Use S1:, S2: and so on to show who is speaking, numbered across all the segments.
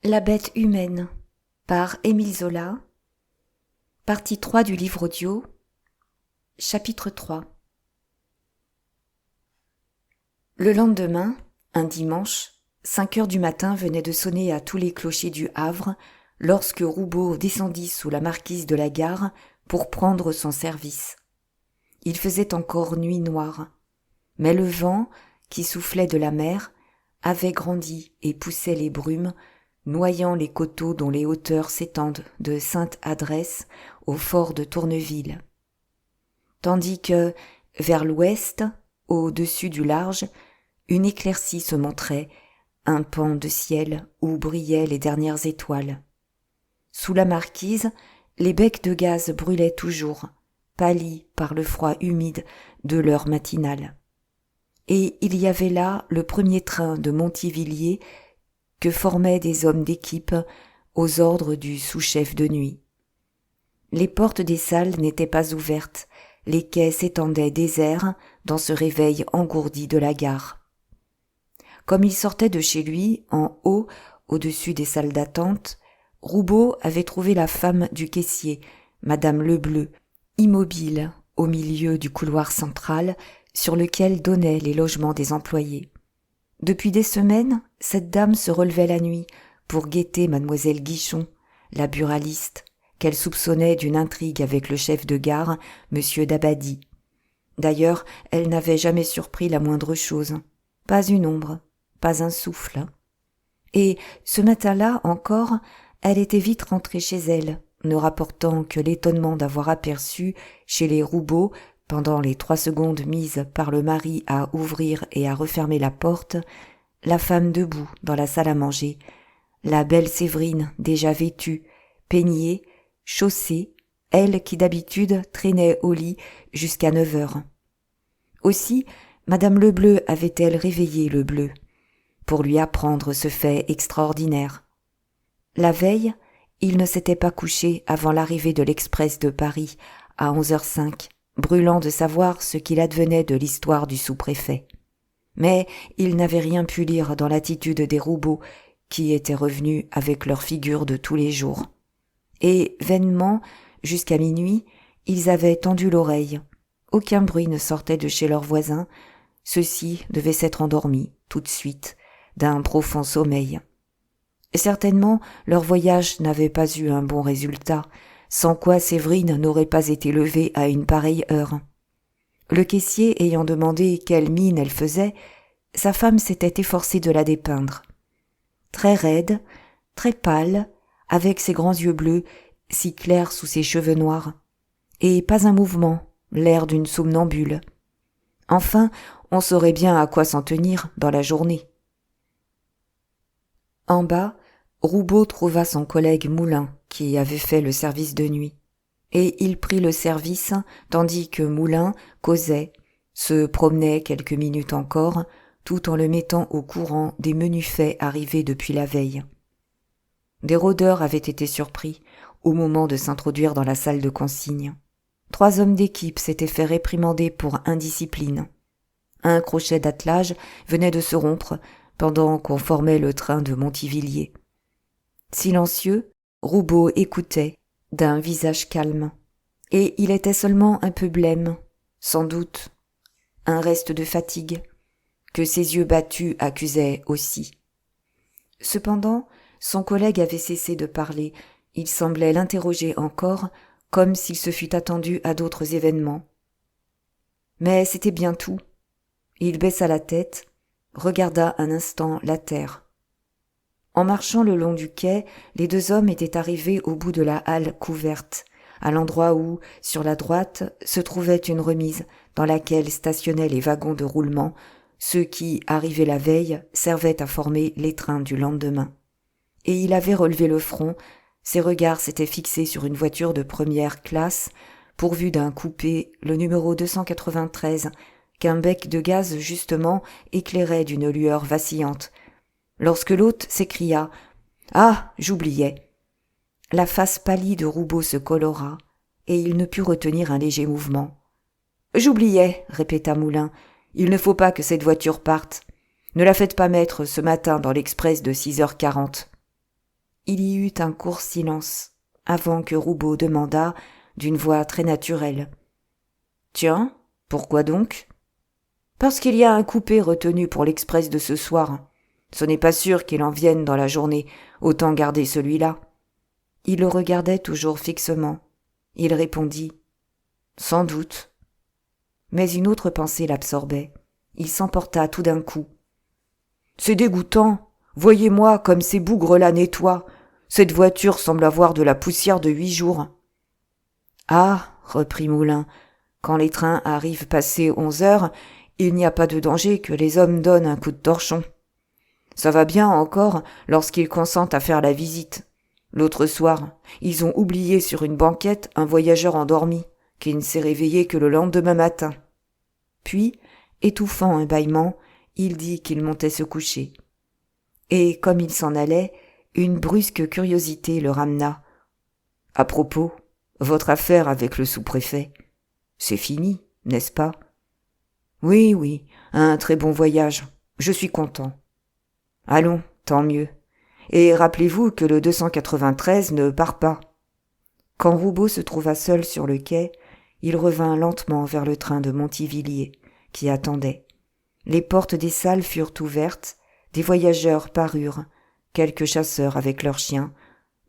S1: La bête humaine par Émile Zola. Partie 3 du livre audio. Chapitre 3. Le lendemain, un dimanche, 5 heures du matin venaient de sonner à tous les clochers du Havre lorsque Roubaud descendit sous la marquise de la gare pour prendre son service. Il faisait encore nuit noire, mais le vent, qui soufflait de la mer, avait grandi et poussait les brumes, noyant les coteaux dont les hauteurs s'étendent de Sainte-Adresse au fort de Tourneville. Tandis que, vers l'ouest, au-dessus du large, une éclaircie se montrait, un pan de ciel où brillaient les dernières étoiles. Sous la marquise, les becs de gaz brûlaient toujours, pâlis par le froid humide de l'heure matinale. Et il y avait là le premier train de Montivilliers que formaient des hommes d'équipe aux ordres du sous-chef de nuit. Les portes des salles n'étaient pas ouvertes, les quais s'étendaient déserts dans ce réveil engourdi de la gare. Comme il sortait de chez lui, en haut, au-dessus des salles d'attente, Roubaud avait trouvé la femme du caissier, Madame Lebleu, immobile au milieu du couloir central sur lequel donnaient les logements des employés. Depuis des semaines, cette dame se relevait la nuit pour guetter mademoiselle Guichon, la buraliste, qu'elle soupçonnait d'une intrigue avec le chef de gare, monsieur Dabadie. D'ailleurs, elle n'avait jamais surpris la moindre chose, pas une ombre, pas un souffle. Et ce matin-là encore, elle était vite rentrée chez elle, ne rapportant que l'étonnement d'avoir aperçu, chez les Roubaud, pendant les 3 secondes mises par le mari à ouvrir et à refermer la porte, la femme debout dans la salle à manger, la belle Séverine déjà vêtue, peignée, chaussée, elle qui d'habitude traînait au lit jusqu'à 9 heures. Aussi, Madame Lebleu avait-elle réveillé le bleu, pour lui apprendre ce fait extraordinaire. La veille, il ne s'était pas couché avant l'arrivée de l'express de Paris à 11h05, brûlant de savoir ce qu'il advenait de l'histoire du sous-préfet. Mais il n'avait rien pu lire dans l'attitude des Roubaud, qui étaient revenus avec leurs figures de tous les jours. Et, vainement, jusqu'à minuit, ils avaient tendu l'oreille. Aucun bruit ne sortait de chez leurs voisins. Ceux-ci devaient s'être endormis, tout de suite, d'un profond sommeil. Certainement, leur voyage n'avait pas eu un bon résultat, sans quoi Séverine n'aurait pas été levée à une pareille heure. Le caissier ayant demandé quelle mine elle faisait, sa femme s'était efforcée de la dépeindre. Très raide, très pâle, avec ses grands yeux bleus, si clairs sous ses cheveux noirs, et pas un mouvement, l'air d'une somnambule. Enfin, on saurait bien à quoi s'en tenir dans la journée. En bas, Roubaud trouva son collègue Moulin, qui avait fait le service de nuit. Et il prit le service, tandis que Moulin causait, se promenait quelques minutes encore, tout en le mettant au courant des menus faits arrivés depuis la veille. Des rôdeurs avaient été surpris au moment de s'introduire dans la salle de consigne. 3 hommes d'équipe s'étaient fait réprimander pour indiscipline. Un crochet d'attelage venait de se rompre pendant qu'on formait le train de Montivilliers. Silencieux, Roubaud écoutait, d'un visage calme, et il était seulement un peu blême, sans doute, un reste de fatigue, que ses yeux battus accusaient aussi. Cependant, son collègue avait cessé de parler, il semblait l'interroger encore, comme s'il se fût attendu à d'autres événements. Mais c'était bien tout. Il baissa la tête, regarda un instant la terre. En marchant le long du quai, les 2 hommes étaient arrivés au bout de la halle couverte, à l'endroit où, sur la droite, se trouvait une remise dans laquelle stationnaient les wagons de roulement, ceux qui, arrivés la veille, servaient à former les trains du lendemain. Et il avait relevé le front, ses regards s'étaient fixés sur une voiture de première classe, pourvue d'un coupé, le numéro 293, qu'un bec de gaz justement éclairait d'une lueur vacillante, lorsque l'hôte s'écria « Ah, j'oubliais !» La face pâlie de Roubaud se colora, et il ne put retenir un léger mouvement. « J'oubliais, » répéta Moulin, « il ne faut pas que cette voiture parte. Ne la faites pas mettre ce matin dans l'express de 6h40. » Il y eut un court silence, avant que Roubaud demanda, d'une voix très naturelle. « Tiens, pourquoi donc ?»« Parce qu'il y a un coupé retenu pour l'express de ce soir. Ce n'est pas sûr qu'il en vienne dans la journée, autant garder celui-là. » Il le regardait toujours fixement. Il répondit « Sans doute. » Mais une autre pensée l'absorbait. Il s'emporta tout d'un coup. « C'est dégoûtant. Voyez-moi comme ces bougres-là nettoient. Cette voiture semble avoir de la poussière de 8 jours. » « Ah, reprit Moulin, quand les trains arrivent passé 11 heures, il n'y a pas de danger que les hommes donnent un coup de torchon. Ça va bien encore lorsqu'ils consentent à faire la visite. L'autre soir, ils ont oublié sur une banquette un voyageur endormi, qui ne s'est réveillé que le lendemain matin. » Puis, étouffant un bâillement, il dit qu'il montait se coucher. Et comme il s'en allait, une brusque curiosité le ramena. « À propos, votre affaire avec le sous-préfet, c'est fini, n'est-ce pas ? » « Oui, oui, un très bon voyage. Je suis content. »« Allons, tant mieux. Et rappelez-vous que le 293 ne part pas. » Quand Roubaud se trouva seul sur le quai, il revint lentement vers le train de Montivilliers, qui attendait. Les portes des salles furent ouvertes, des voyageurs parurent, quelques chasseurs avec leurs chiens,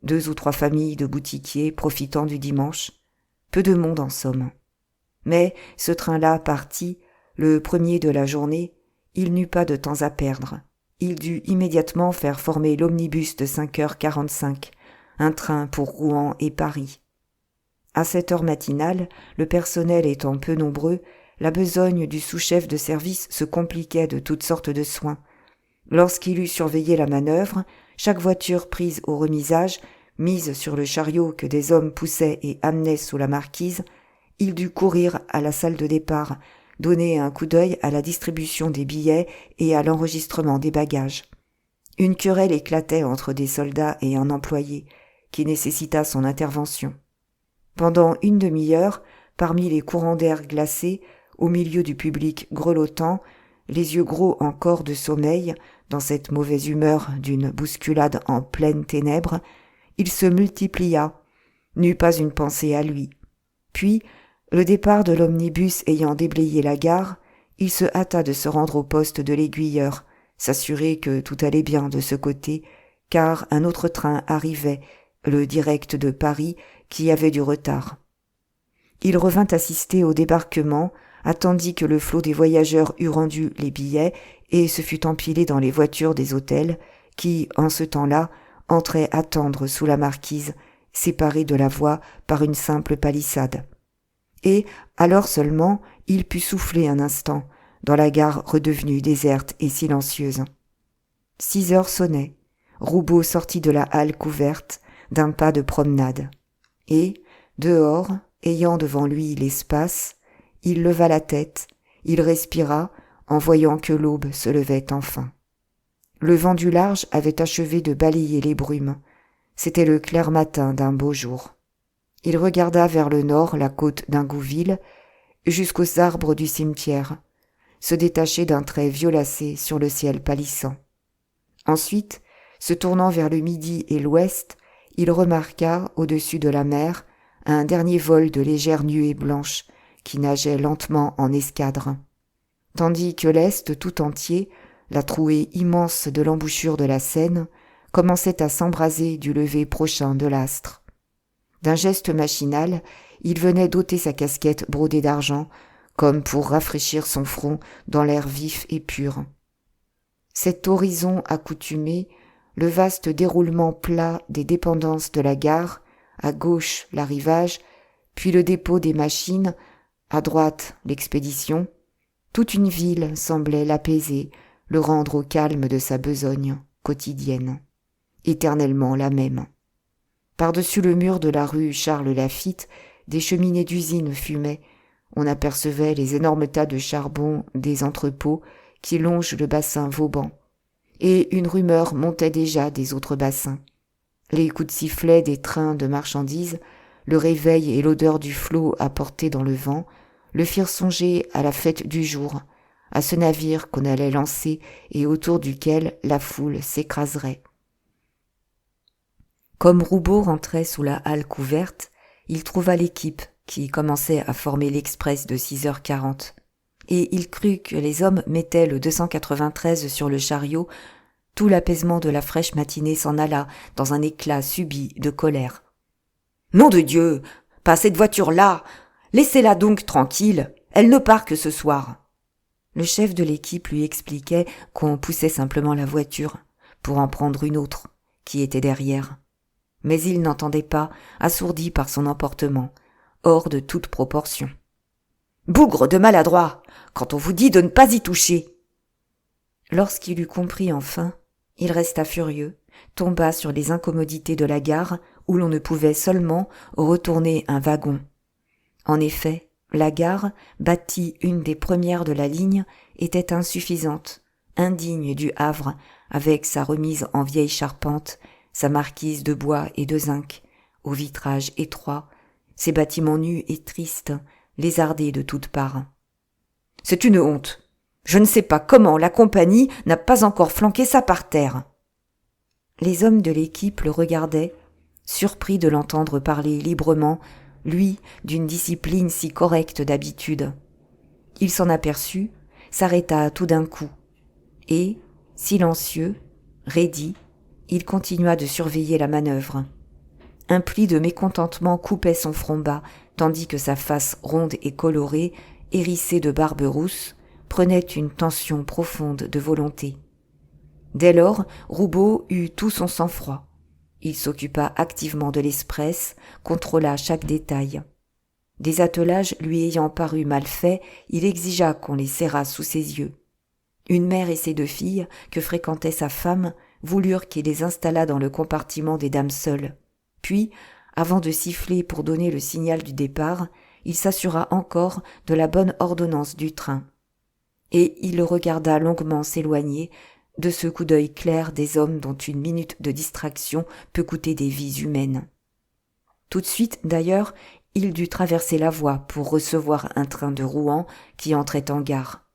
S1: 2 ou 3 familles de boutiquiers profitant du dimanche, peu de monde en somme. Mais ce train-là parti, le premier de la journée, il n'eut pas de temps à perdre. Il dut immédiatement faire former l'omnibus de 5h45, un train pour Rouen et Paris. À cette heure matinale, le personnel étant peu nombreux, la besogne du sous-chef de service se compliquait de toutes sortes de soins. Lorsqu'il eut surveillé la manœuvre, chaque voiture prise au remisage, mise sur le chariot que des hommes poussaient et amenaient sous la marquise, il dut courir à la salle de départ, donner un coup d'œil à la distribution des billets et à l'enregistrement des bagages. Une querelle éclatait entre des soldats et un employé, qui nécessita son intervention. Pendant une demi-heure, parmi les courants d'air glacés, au milieu du public grelottant, les yeux gros encore de sommeil, dans cette mauvaise humeur d'une bousculade en pleines ténèbres, il se multiplia, n'eut pas une pensée à lui. Puis, le départ de l'omnibus ayant déblayé la gare, il se hâta de se rendre au poste de l'aiguilleur, s'assurer que tout allait bien de ce côté, car un autre train arrivait, le direct de Paris, qui avait du retard. Il revint assister au débarquement, attendit que le flot des voyageurs eût rendu les billets et se fut empilé dans les voitures des hôtels, qui, en ce temps-là, entraient attendre sous la marquise, séparés de la voie par une simple palissade. Et, alors seulement, il put souffler un instant, dans la gare redevenue déserte et silencieuse. 6 heures sonnaient. Roubaud sortit de la halle couverte, d'un pas de promenade. Et, dehors, ayant devant lui l'espace, il leva la tête, il respira, en voyant que l'aube se levait enfin. Le vent du large avait achevé de balayer les brumes. C'était le clair matin d'un beau jour. Il regarda vers le nord la côte d'Ingouville, jusqu'aux arbres du cimetière, se détacher d'un trait violacé sur le ciel pâlissant. Ensuite, se tournant vers le midi et l'ouest, il remarqua, au-dessus de la mer, un dernier vol de légères nuées blanches qui nageaient lentement en escadre, tandis que l'est tout entier, la trouée immense de l'embouchure de la Seine, commençait à s'embraser du lever prochain de l'astre. D'un geste machinal, il venait d'ôter sa casquette brodée d'argent, comme pour rafraîchir son front dans l'air vif et pur. Cet horizon accoutumé, le vaste déroulement plat des dépendances de la gare, à gauche l'arrivage, puis le dépôt des machines, à droite l'expédition, toute une ville semblait l'apaiser, le rendre au calme de sa besogne quotidienne, éternellement la même. Par-dessus le mur de la rue Charles-Laffitte, des cheminées d'usines fumaient, on apercevait les énormes tas de charbon des entrepôts qui longent le bassin Vauban, et une rumeur montait déjà des autres bassins. Les coups de sifflet des trains de marchandises, le réveil et l'odeur du flot apporté dans le vent, le firent songer à la fête du jour, à ce navire qu'on allait lancer et autour duquel la foule s'écraserait. Comme Roubaud rentrait sous la halle couverte, il trouva l'équipe qui commençait à former l'express de 6h40. Et il crut que les hommes mettaient le 293 sur le chariot. Tout l'apaisement de la fraîche matinée s'en alla dans un éclat subit de colère. « Nom de Dieu, pas cette voiture-là! Laissez-la donc tranquille, elle ne part que ce soir !» Le chef de l'équipe lui expliquait qu'on poussait simplement la voiture pour en prendre une autre, qui était derrière. Mais il n'entendait pas, assourdi par son emportement, hors de toute proportion. « Bougre de maladroit, quand on vous dit de ne pas y toucher !» Lorsqu'il eut compris enfin, il resta furieux, tomba sur les incommodités de la gare où l'on ne pouvait seulement retourner un wagon. En effet, la gare, bâtie une des premières de la ligne, était insuffisante, indigne du Havre, avec sa remise en vieille charpente, sa marquise de bois et de zinc, aux vitrages étroits, ses bâtiments nus et tristes, lézardés de toutes parts. « C'est une honte. Je ne sais pas comment la compagnie n'a pas encore flanqué ça par terre. » Les hommes de l'équipe le regardaient, surpris de l'entendre parler librement, lui, d'une discipline si correcte d'habitude. Il s'en aperçut, s'arrêta tout d'un coup, et, silencieux, raidi, il continua de surveiller la manœuvre. Un pli de mécontentement coupait son front bas, tandis que sa face ronde et colorée, hérissée de barbe rousse, prenait une tension profonde de volonté. Dès lors, Roubaud eut tout son sang-froid. Il s'occupa activement de l'express, contrôla chaque détail. Des attelages lui ayant paru mal faits, il exigea qu'on les serrât sous ses yeux. Une mère et ses 2 filles, que fréquentait sa femme, voulurent qu'il les installât dans le compartiment des dames seules. Puis, avant de siffler pour donner le signal du départ, il s'assura encore de la bonne ordonnance du train. Et il le regarda longuement s'éloigner, de ce coup d'œil clair des hommes dont une minute de distraction peut coûter des vies humaines. Tout de suite, d'ailleurs, il dut traverser la voie pour recevoir un train de Rouen qui entrait en gare.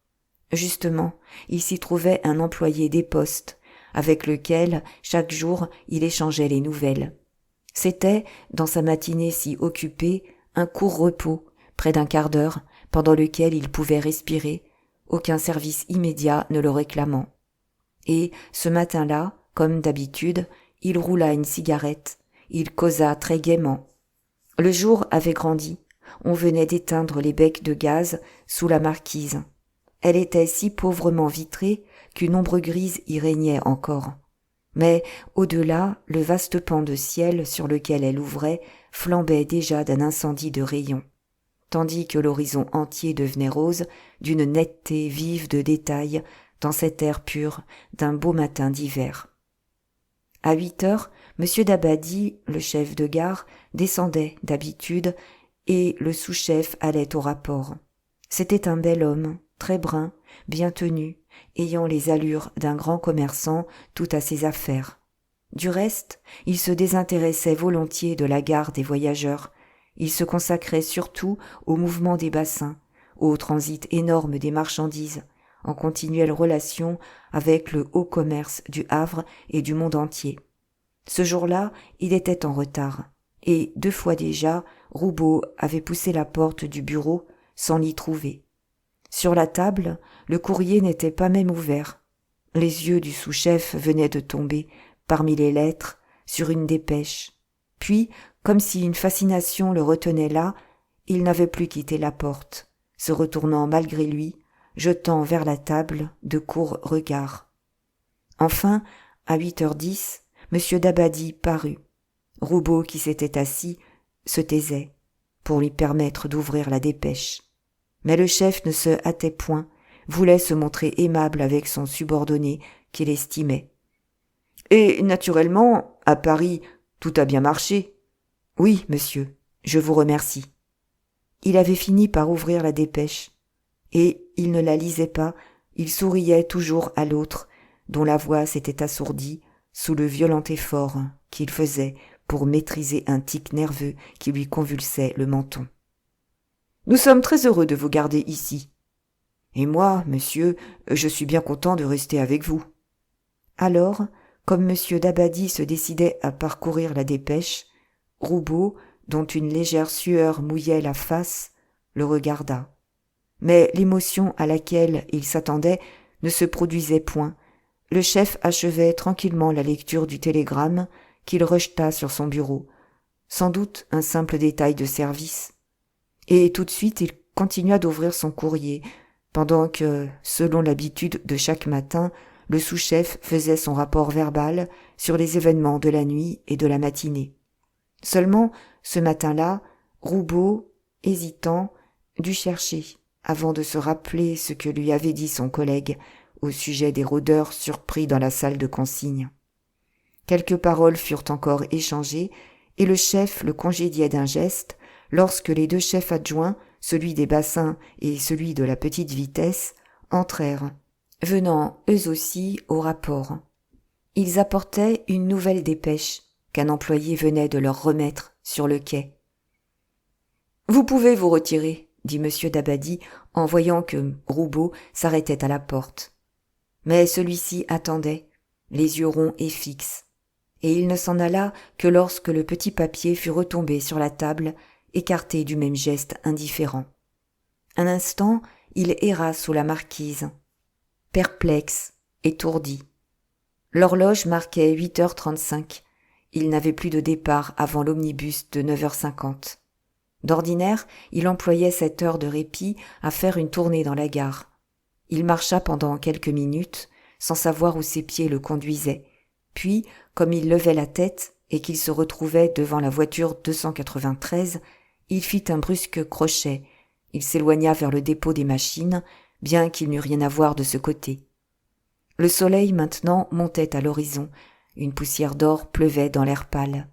S1: Justement, il s'y trouvait un employé des postes, avec lequel, chaque jour, il échangeait les nouvelles. C'était, dans sa matinée si occupée, un court repos, près d'un quart d'heure, pendant lequel il pouvait respirer, aucun service immédiat ne le réclamant. Et, ce matin-là, comme d'habitude, il roula une cigarette, il causa très gaiement. Le jour avait grandi, on venait d'éteindre les becs de gaz sous la marquise. Elle était si pauvrement vitrée qu'une ombre grise y régnait encore. Mais, au-delà, le vaste pan de ciel sur lequel elle ouvrait flambait déjà d'un incendie de rayons, tandis que l'horizon entier devenait rose d'une netteté vive de détails dans cet air pur d'un beau matin d'hiver. À 8h, M. Dabadie, le chef de gare, descendait d'habitude et le sous-chef allait au rapport. C'était un bel homme, très brun, bien tenu, ayant les allures d'un grand commerçant tout à ses affaires. Du reste, il se désintéressait volontiers de la gare des voyageurs. Il se consacrait surtout au mouvement des bassins, au transit énorme des marchandises, en continuelle relation avec le haut commerce du Havre et du monde entier. Ce jour-là, il était en retard, et 2 fois déjà, Roubaud avait poussé la porte du bureau sans l'y trouver. Sur la table, le courrier n'était pas même ouvert. Les yeux du sous-chef venaient de tomber, parmi les lettres, sur une dépêche. Puis, comme si une fascination le retenait là, il n'avait plus quitté la porte, se retournant malgré lui, jetant vers la table de courts regards. Enfin, à 8h10, M. Dabadie parut. Roubaud, qui s'était assis, se taisait, pour lui permettre d'ouvrir la dépêche. Mais le chef ne se hâtait point, voulait se montrer aimable avec son subordonné qu'il estimait. « Et, naturellement, à Paris, tout a bien marché. »« Oui, monsieur, je vous remercie. » Il avait fini par ouvrir la dépêche, et il ne la lisait pas, il souriait toujours à l'autre, dont la voix s'était assourdie sous le violent effort qu'il faisait pour maîtriser un tic nerveux qui lui convulsait le menton. « Nous sommes très heureux de vous garder ici. »« Et moi, monsieur, je suis bien content de rester avec vous. » Alors, Comme M. Dabadi se décidait à parcourir la dépêche, Roubaud, dont une légère sueur mouillait la face, le regarda. Mais l'émotion à laquelle il s'attendait ne se produisait point. Le chef achevait tranquillement la lecture du télégramme qu'il rejeta sur son bureau. Sans doute un simple détail de service. Et tout de suite il continua d'ouvrir son courrier, pendant que, selon l'habitude de chaque matin, le sous-chef faisait son rapport verbal sur les événements de la nuit et de la matinée. Seulement, ce matin-là, Roubaud, hésitant, dut chercher, avant de se rappeler ce que lui avait dit son collègue au sujet des rôdeurs surpris dans la salle de consigne. Quelques paroles furent encore échangées, et le chef le congédiait d'un geste, lorsque les deux chefs adjoints, celui des bassins et celui de la petite vitesse, entrèrent, venant eux aussi au rapport. Ils apportaient une nouvelle dépêche qu'un employé venait de leur remettre sur le quai. « Vous pouvez vous retirer » dit M. Dabadi en voyant que Roubaud s'arrêtait à la porte. Mais celui-ci attendait, les yeux ronds et fixes, et il ne s'en alla que lorsque le petit papier fut retombé sur la table, écarté du même geste indifférent. Un instant, il erra sous la marquise, perplexe, étourdi. L'horloge marquait 8h35. Il n'avait plus de départ avant l'omnibus de 9h50. D'ordinaire, il employait cette heure de répit à faire une tournée dans la gare. Il marcha pendant quelques minutes, sans savoir où ses pieds le conduisaient. Puis, comme il levait la tête et qu'il se retrouvait devant la voiture 293, il fit un brusque crochet. Il s'éloigna vers le dépôt des machines, bien qu'il n'eût rien à voir de ce côté. Le soleil maintenant montait à l'horizon, une poussière d'or pleuvait dans l'air pâle.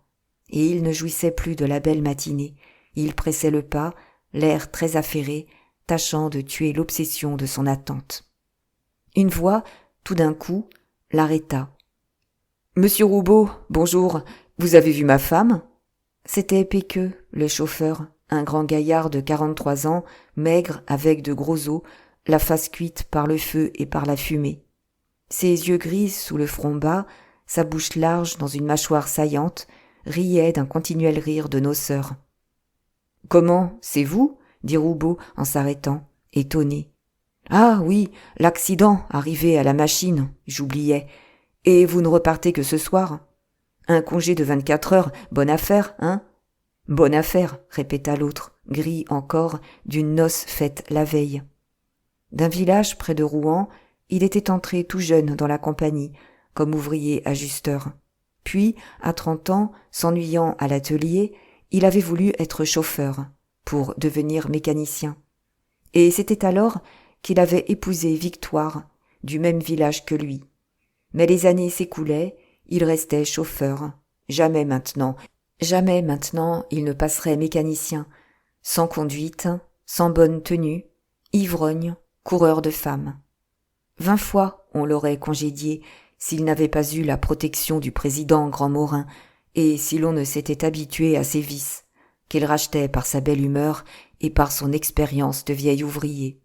S1: Et il ne jouissait plus de la belle matinée. Il pressait le pas, l'air très affairé, tâchant de tuer l'obsession de son attente. Une voix, tout d'un coup, l'arrêta. « Monsieur Roubaud, bonjour, vous avez vu ma femme ?» C'était Péqueux, le chauffeur, un grand gaillard de 43 ans, maigre, avec de gros os, la face cuite par le feu et par la fumée. Ses yeux gris sous le front bas, sa bouche large dans une mâchoire saillante, riaient d'un continuel rire de noceur. « Comment, c'est vous ?» dit Roubaud en s'arrêtant, étonné. « Ah oui, l'accident, arrivé à la machine, j'oubliais. Et vous ne repartez que ce soir ? Un congé de 24 heures, bonne affaire, hein ?»« Bonne affaire, » répéta l'autre, gris encore, d'une noce faite la veille. D'un village près de Rouen, il était entré tout jeune dans la compagnie, comme ouvrier ajusteur. Puis, à 30 ans, s'ennuyant à l'atelier, il avait voulu être chauffeur, pour devenir mécanicien. Et c'était alors qu'il avait épousé Victoire, du même village que lui. Mais les années s'écoulaient, il restait chauffeur. Jamais maintenant il ne passerait mécanicien, sans conduite, sans bonne tenue, ivrogne, coureur de femmes. 20 fois on l'aurait congédié s'il n'avait pas eu la protection du président Grandmorin et si l'on ne s'était habitué à ses vices, qu'il rachetait par sa belle humeur et par son expérience de vieil ouvrier.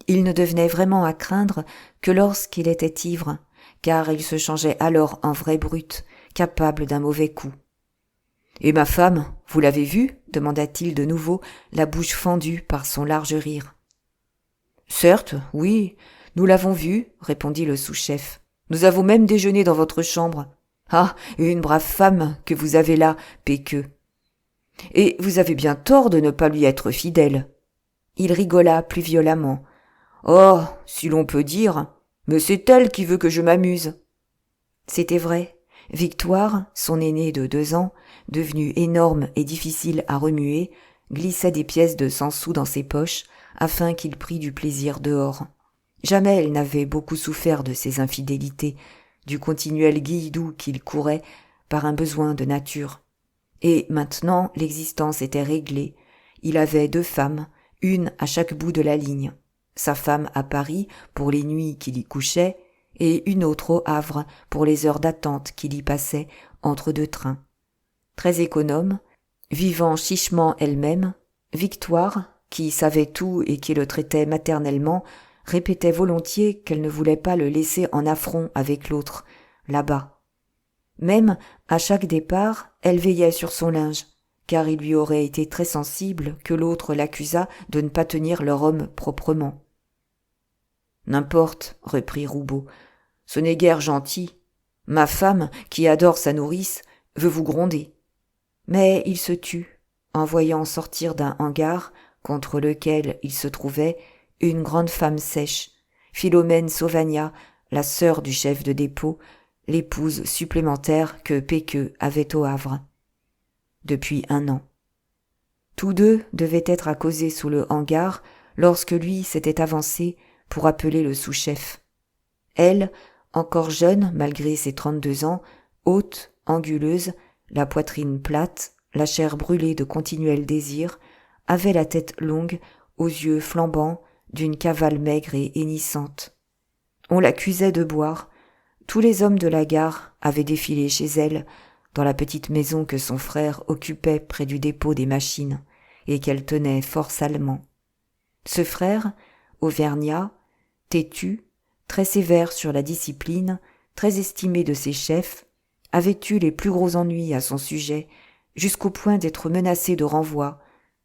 S1: Il ne devenait vraiment à craindre que lorsqu'il était ivre, car il se changeait alors en vraie brute, capable d'un mauvais coup. « Et ma femme, vous l'avez vue ?» demanda-t-il de nouveau, la bouche fendue par son large rire. « Certes, oui, nous l'avons vue, » répondit le sous-chef. « Nous avons même déjeuné dans votre chambre. Ah, une brave femme que vous avez là, Péqueux. Et vous avez bien tort de ne pas lui être fidèle. » Il rigola plus violemment. « Oh, si l'on peut dire, mais c'est elle qui veut que je m'amuse. » C'était vrai. Victoire, son aînée de 2 ans, devenue énorme et difficile à remuer, glissait des pièces de 100 sous dans ses poches afin qu'il prît du plaisir dehors. Jamais elle n'avait beaucoup souffert de ses infidélités, du continuel guilledou qu'il courait par un besoin de nature. Et maintenant l'existence était réglée. Il avait 2 femmes, une à chaque bout de la ligne. Sa femme à Paris pour les nuits qu'il y couchait, et une autre au Havre pour les heures d'attente qu'il y passait entre 2 trains. Très économe, vivant chichement elle-même, Victoire, qui savait tout et qui le traitait maternellement, répétait volontiers qu'elle ne voulait pas le laisser en affront avec l'autre, là-bas. Même, à chaque départ, elle veillait sur son linge, car il lui aurait été très sensible que l'autre l'accusât de ne pas tenir leur homme proprement. « N'importe, reprit Roubaud, ce n'est guère gentil. Ma femme, qui adore sa nourrice, veut vous gronder. » Mais il se tut, en voyant sortir d'un hangar, contre lequel il se trouvait, une grande femme sèche, Philomène Sauvagnat, la sœur du chef de dépôt, l'épouse supplémentaire que Péqueux avait au Havre. Depuis 1 an. Tous deux devaient être à causer sous le hangar lorsque lui s'était avancé pour appeler le sous-chef. Elle, encore jeune malgré ses 32 ans, haute, anguleuse, la poitrine plate, la chair brûlée de continuel désir, avait la tête longue, aux yeux flambants, d'une cavale maigre et hennissante. On l'accusait de boire. Tous les hommes de la gare avaient défilé chez elle, dans la petite maison que son frère occupait près du dépôt des machines, et qu'elle tenait fort salement. Ce frère, auvergnat, têtu, très sévère sur la discipline, très estimé de ses chefs, avait eu les plus gros ennuis à son sujet, jusqu'au point d'être menacé de renvoi,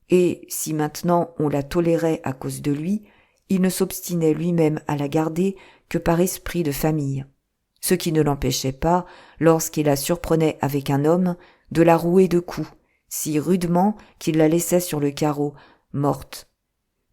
S1: et si maintenant on la tolérait à cause de lui, il ne s'obstinait lui-même à la garder que par esprit de famille, ce qui ne l'empêchait pas, lorsqu'il la surprenait avec un homme, de la rouer de coups, si rudement qu'il la laissait sur le carreau, morte.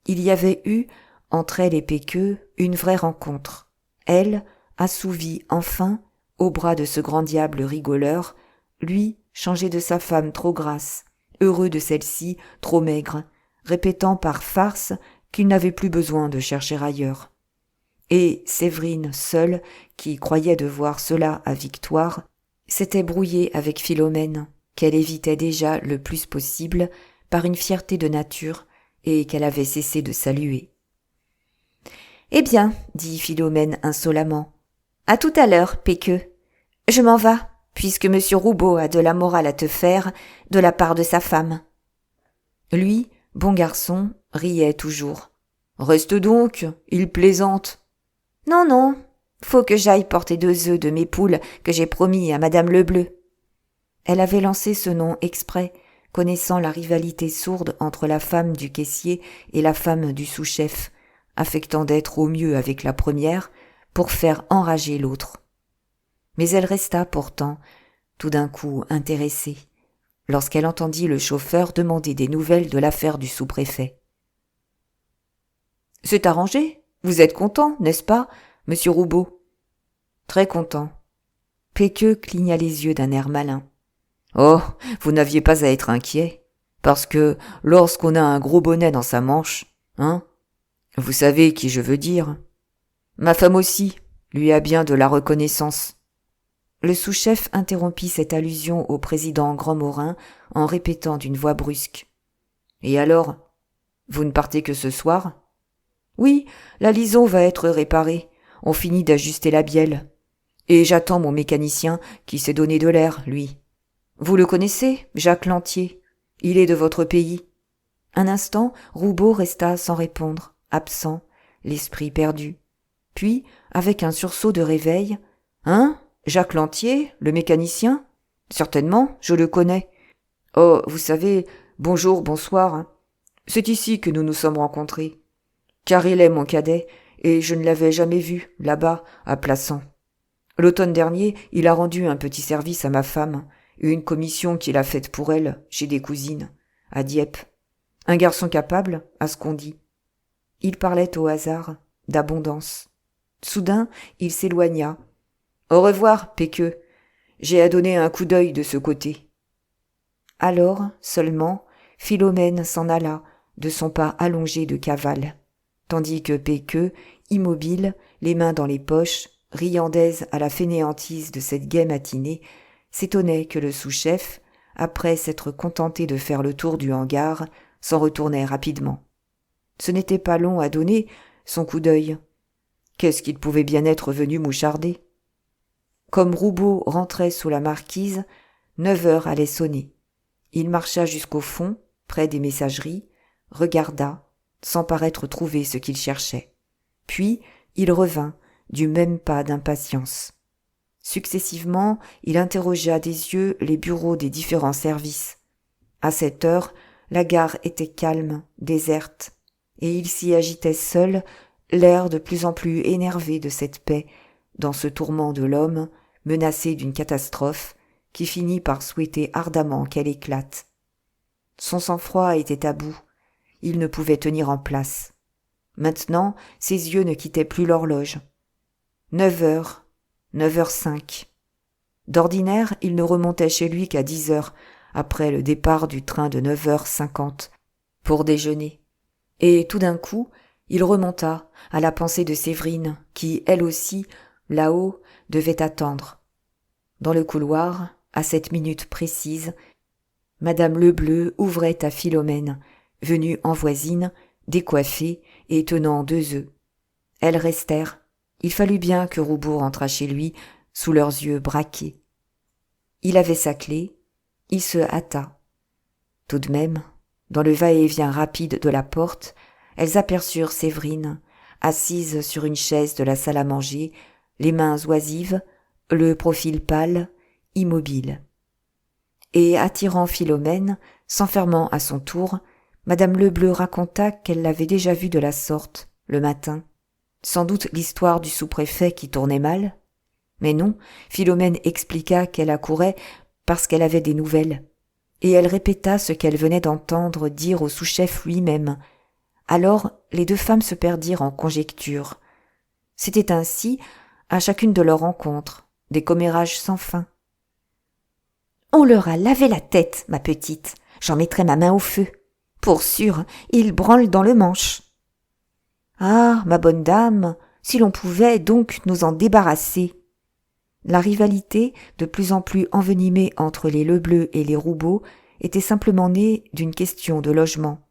S1: Il y avait eu, entre elle et Péqueux, une vraie rencontre. Elle, assouvie enfin, au bras de ce grand diable rigoleur, lui, changé de sa femme trop grasse, heureux de celle-ci, trop maigre, répétant par farce qu'il n'avait plus besoin de chercher ailleurs. Et Séverine seule, qui croyait devoir cela à Victoire, s'était brouillée avec Philomène, qu'elle évitait déjà le plus possible par une fierté de nature et qu'elle avait cessé de saluer. « Eh bien, dit Philomène insolemment, à tout à l'heure, Péqueux. Je m'en vas, puisque monsieur Roubaud a de la morale à te faire de la part de sa femme. » Lui, bon garçon, riait toujours. « Reste donc, il plaisante. »« Non, non, faut que j'aille porter 2 œufs de mes poules que j'ai promis à madame Lebleu. » Elle avait lancé ce nom exprès, connaissant la rivalité sourde entre la femme du caissier et la femme du sous-chef, affectant d'être au mieux avec la première pour faire enrager l'autre. Mais elle resta pourtant, tout d'un coup intéressée, lorsqu'elle entendit le chauffeur demander des nouvelles de l'affaire du sous-préfet. « C'est arrangé, vous êtes content, n'est-ce pas, monsieur Roubaud ?»« Très content. » Péqueux cligna les yeux d'un air malin. « Oh, vous n'aviez pas à être inquiet, parce que lorsqu'on a un gros bonnet dans sa manche, hein, vous savez qui je veux dire. Ma femme aussi lui a bien de la reconnaissance. » Le sous-chef interrompit cette allusion au président Grandmorin en répétant d'une voix brusque. « Et alors, vous ne partez que ce soir ?»« Oui, la liaison va être réparée. On finit d'ajuster la bielle. Et j'attends mon mécanicien qui s'est donné de l'air, lui. Vous le connaissez, Jacques Lantier. Il est de votre pays. » Un instant, Roubaud resta sans répondre, absent, l'esprit perdu. Puis, avec un sursaut de réveil, « Hein ? Jacques Lantier, le mécanicien ? Certainement, je le connais. Oh, vous savez, bonjour, bonsoir. Hein. C'est ici que nous nous sommes rencontrés. Car il est mon cadet, et je ne l'avais jamais vu, là-bas, à Plassans. L'automne dernier, il a rendu un petit service à ma femme, une commission qu'il a faite pour elle, chez des cousines, à Dieppe. Un garçon capable, à ce qu'on dit. Il parlait au hasard, d'abondance. Soudain, il s'éloigna. « Au revoir, Péqueux. J'ai à donner un coup d'œil de ce côté. » Alors, seulement, Philomène s'en alla, de son pas allongé de cavale, tandis que Péqueux, immobile, les mains dans les poches, riant d'aise à la fainéantise de cette gaie matinée, s'étonnait que le sous-chef, après s'être contenté de faire le tour du hangar, s'en retournait rapidement. Ce n'était pas long à donner, son coup d'œil. Qu'est-ce qu'il pouvait bien être venu moucharder ? Comme Roubaud rentrait sous la marquise, 9 heures allaient sonner. Il marcha jusqu'au fond, près des messageries, regarda, sans paraître trouver ce qu'il cherchait. Puis il revint, du même pas d'impatience. Successivement, il interrogea des yeux les bureaux des différents services. À cette heure, la gare était calme, déserte, et il s'y agitait seul, l'air de plus en plus énervé de cette paix, dans ce tourment de l'homme, menacé d'une catastrophe, qui finit par souhaiter ardemment qu'elle éclate. Son sang-froid était à bout, il ne pouvait tenir en place. Maintenant, ses yeux ne quittaient plus l'horloge. 9 heures, 9h05. D'ordinaire, il ne remontait chez lui qu'à 10 heures, après le départ du train de 9h50, pour déjeuner. Et tout d'un coup, il remonta à la pensée de Séverine, qui, elle aussi, là-haut, devait attendre. Dans le couloir, à cette minute précise, Madame Lebleu ouvrait à Philomène, venue en voisine, décoiffée et tenant 2 œufs. Elles restèrent. Il fallut bien que Roubaud rentrât chez lui, sous leurs yeux braqués. Il avait sa clé, il se hâta. Tout de même, dans le va-et-vient rapide de la porte, elles aperçurent Séverine, assise sur une chaise de la salle à manger, les mains oisives, le profil pâle, immobile. Et attirant Philomène, s'enfermant à son tour, Madame Lebleu raconta qu'elle l'avait déjà vue de la sorte, le matin. Sans doute l'histoire du sous-préfet qui tournait mal. Mais non, Philomène expliqua qu'elle accourait parce qu'elle avait des nouvelles. Et elle répéta ce qu'elle venait d'entendre dire au sous-chef lui-même. Alors les deux femmes se perdirent en conjectures. C'était ainsi, à chacune de leurs rencontres, des commérages sans fin. « On leur a lavé la tête, ma petite, j'en mettrai ma main au feu. Pour sûr, ils branlent dans le manche. » « Ah, ma bonne dame, si l'on pouvait donc nous en débarrasser. » La rivalité, de plus en plus envenimée entre les Lebleu et les Roubaud, était simplement née d'une question de logement.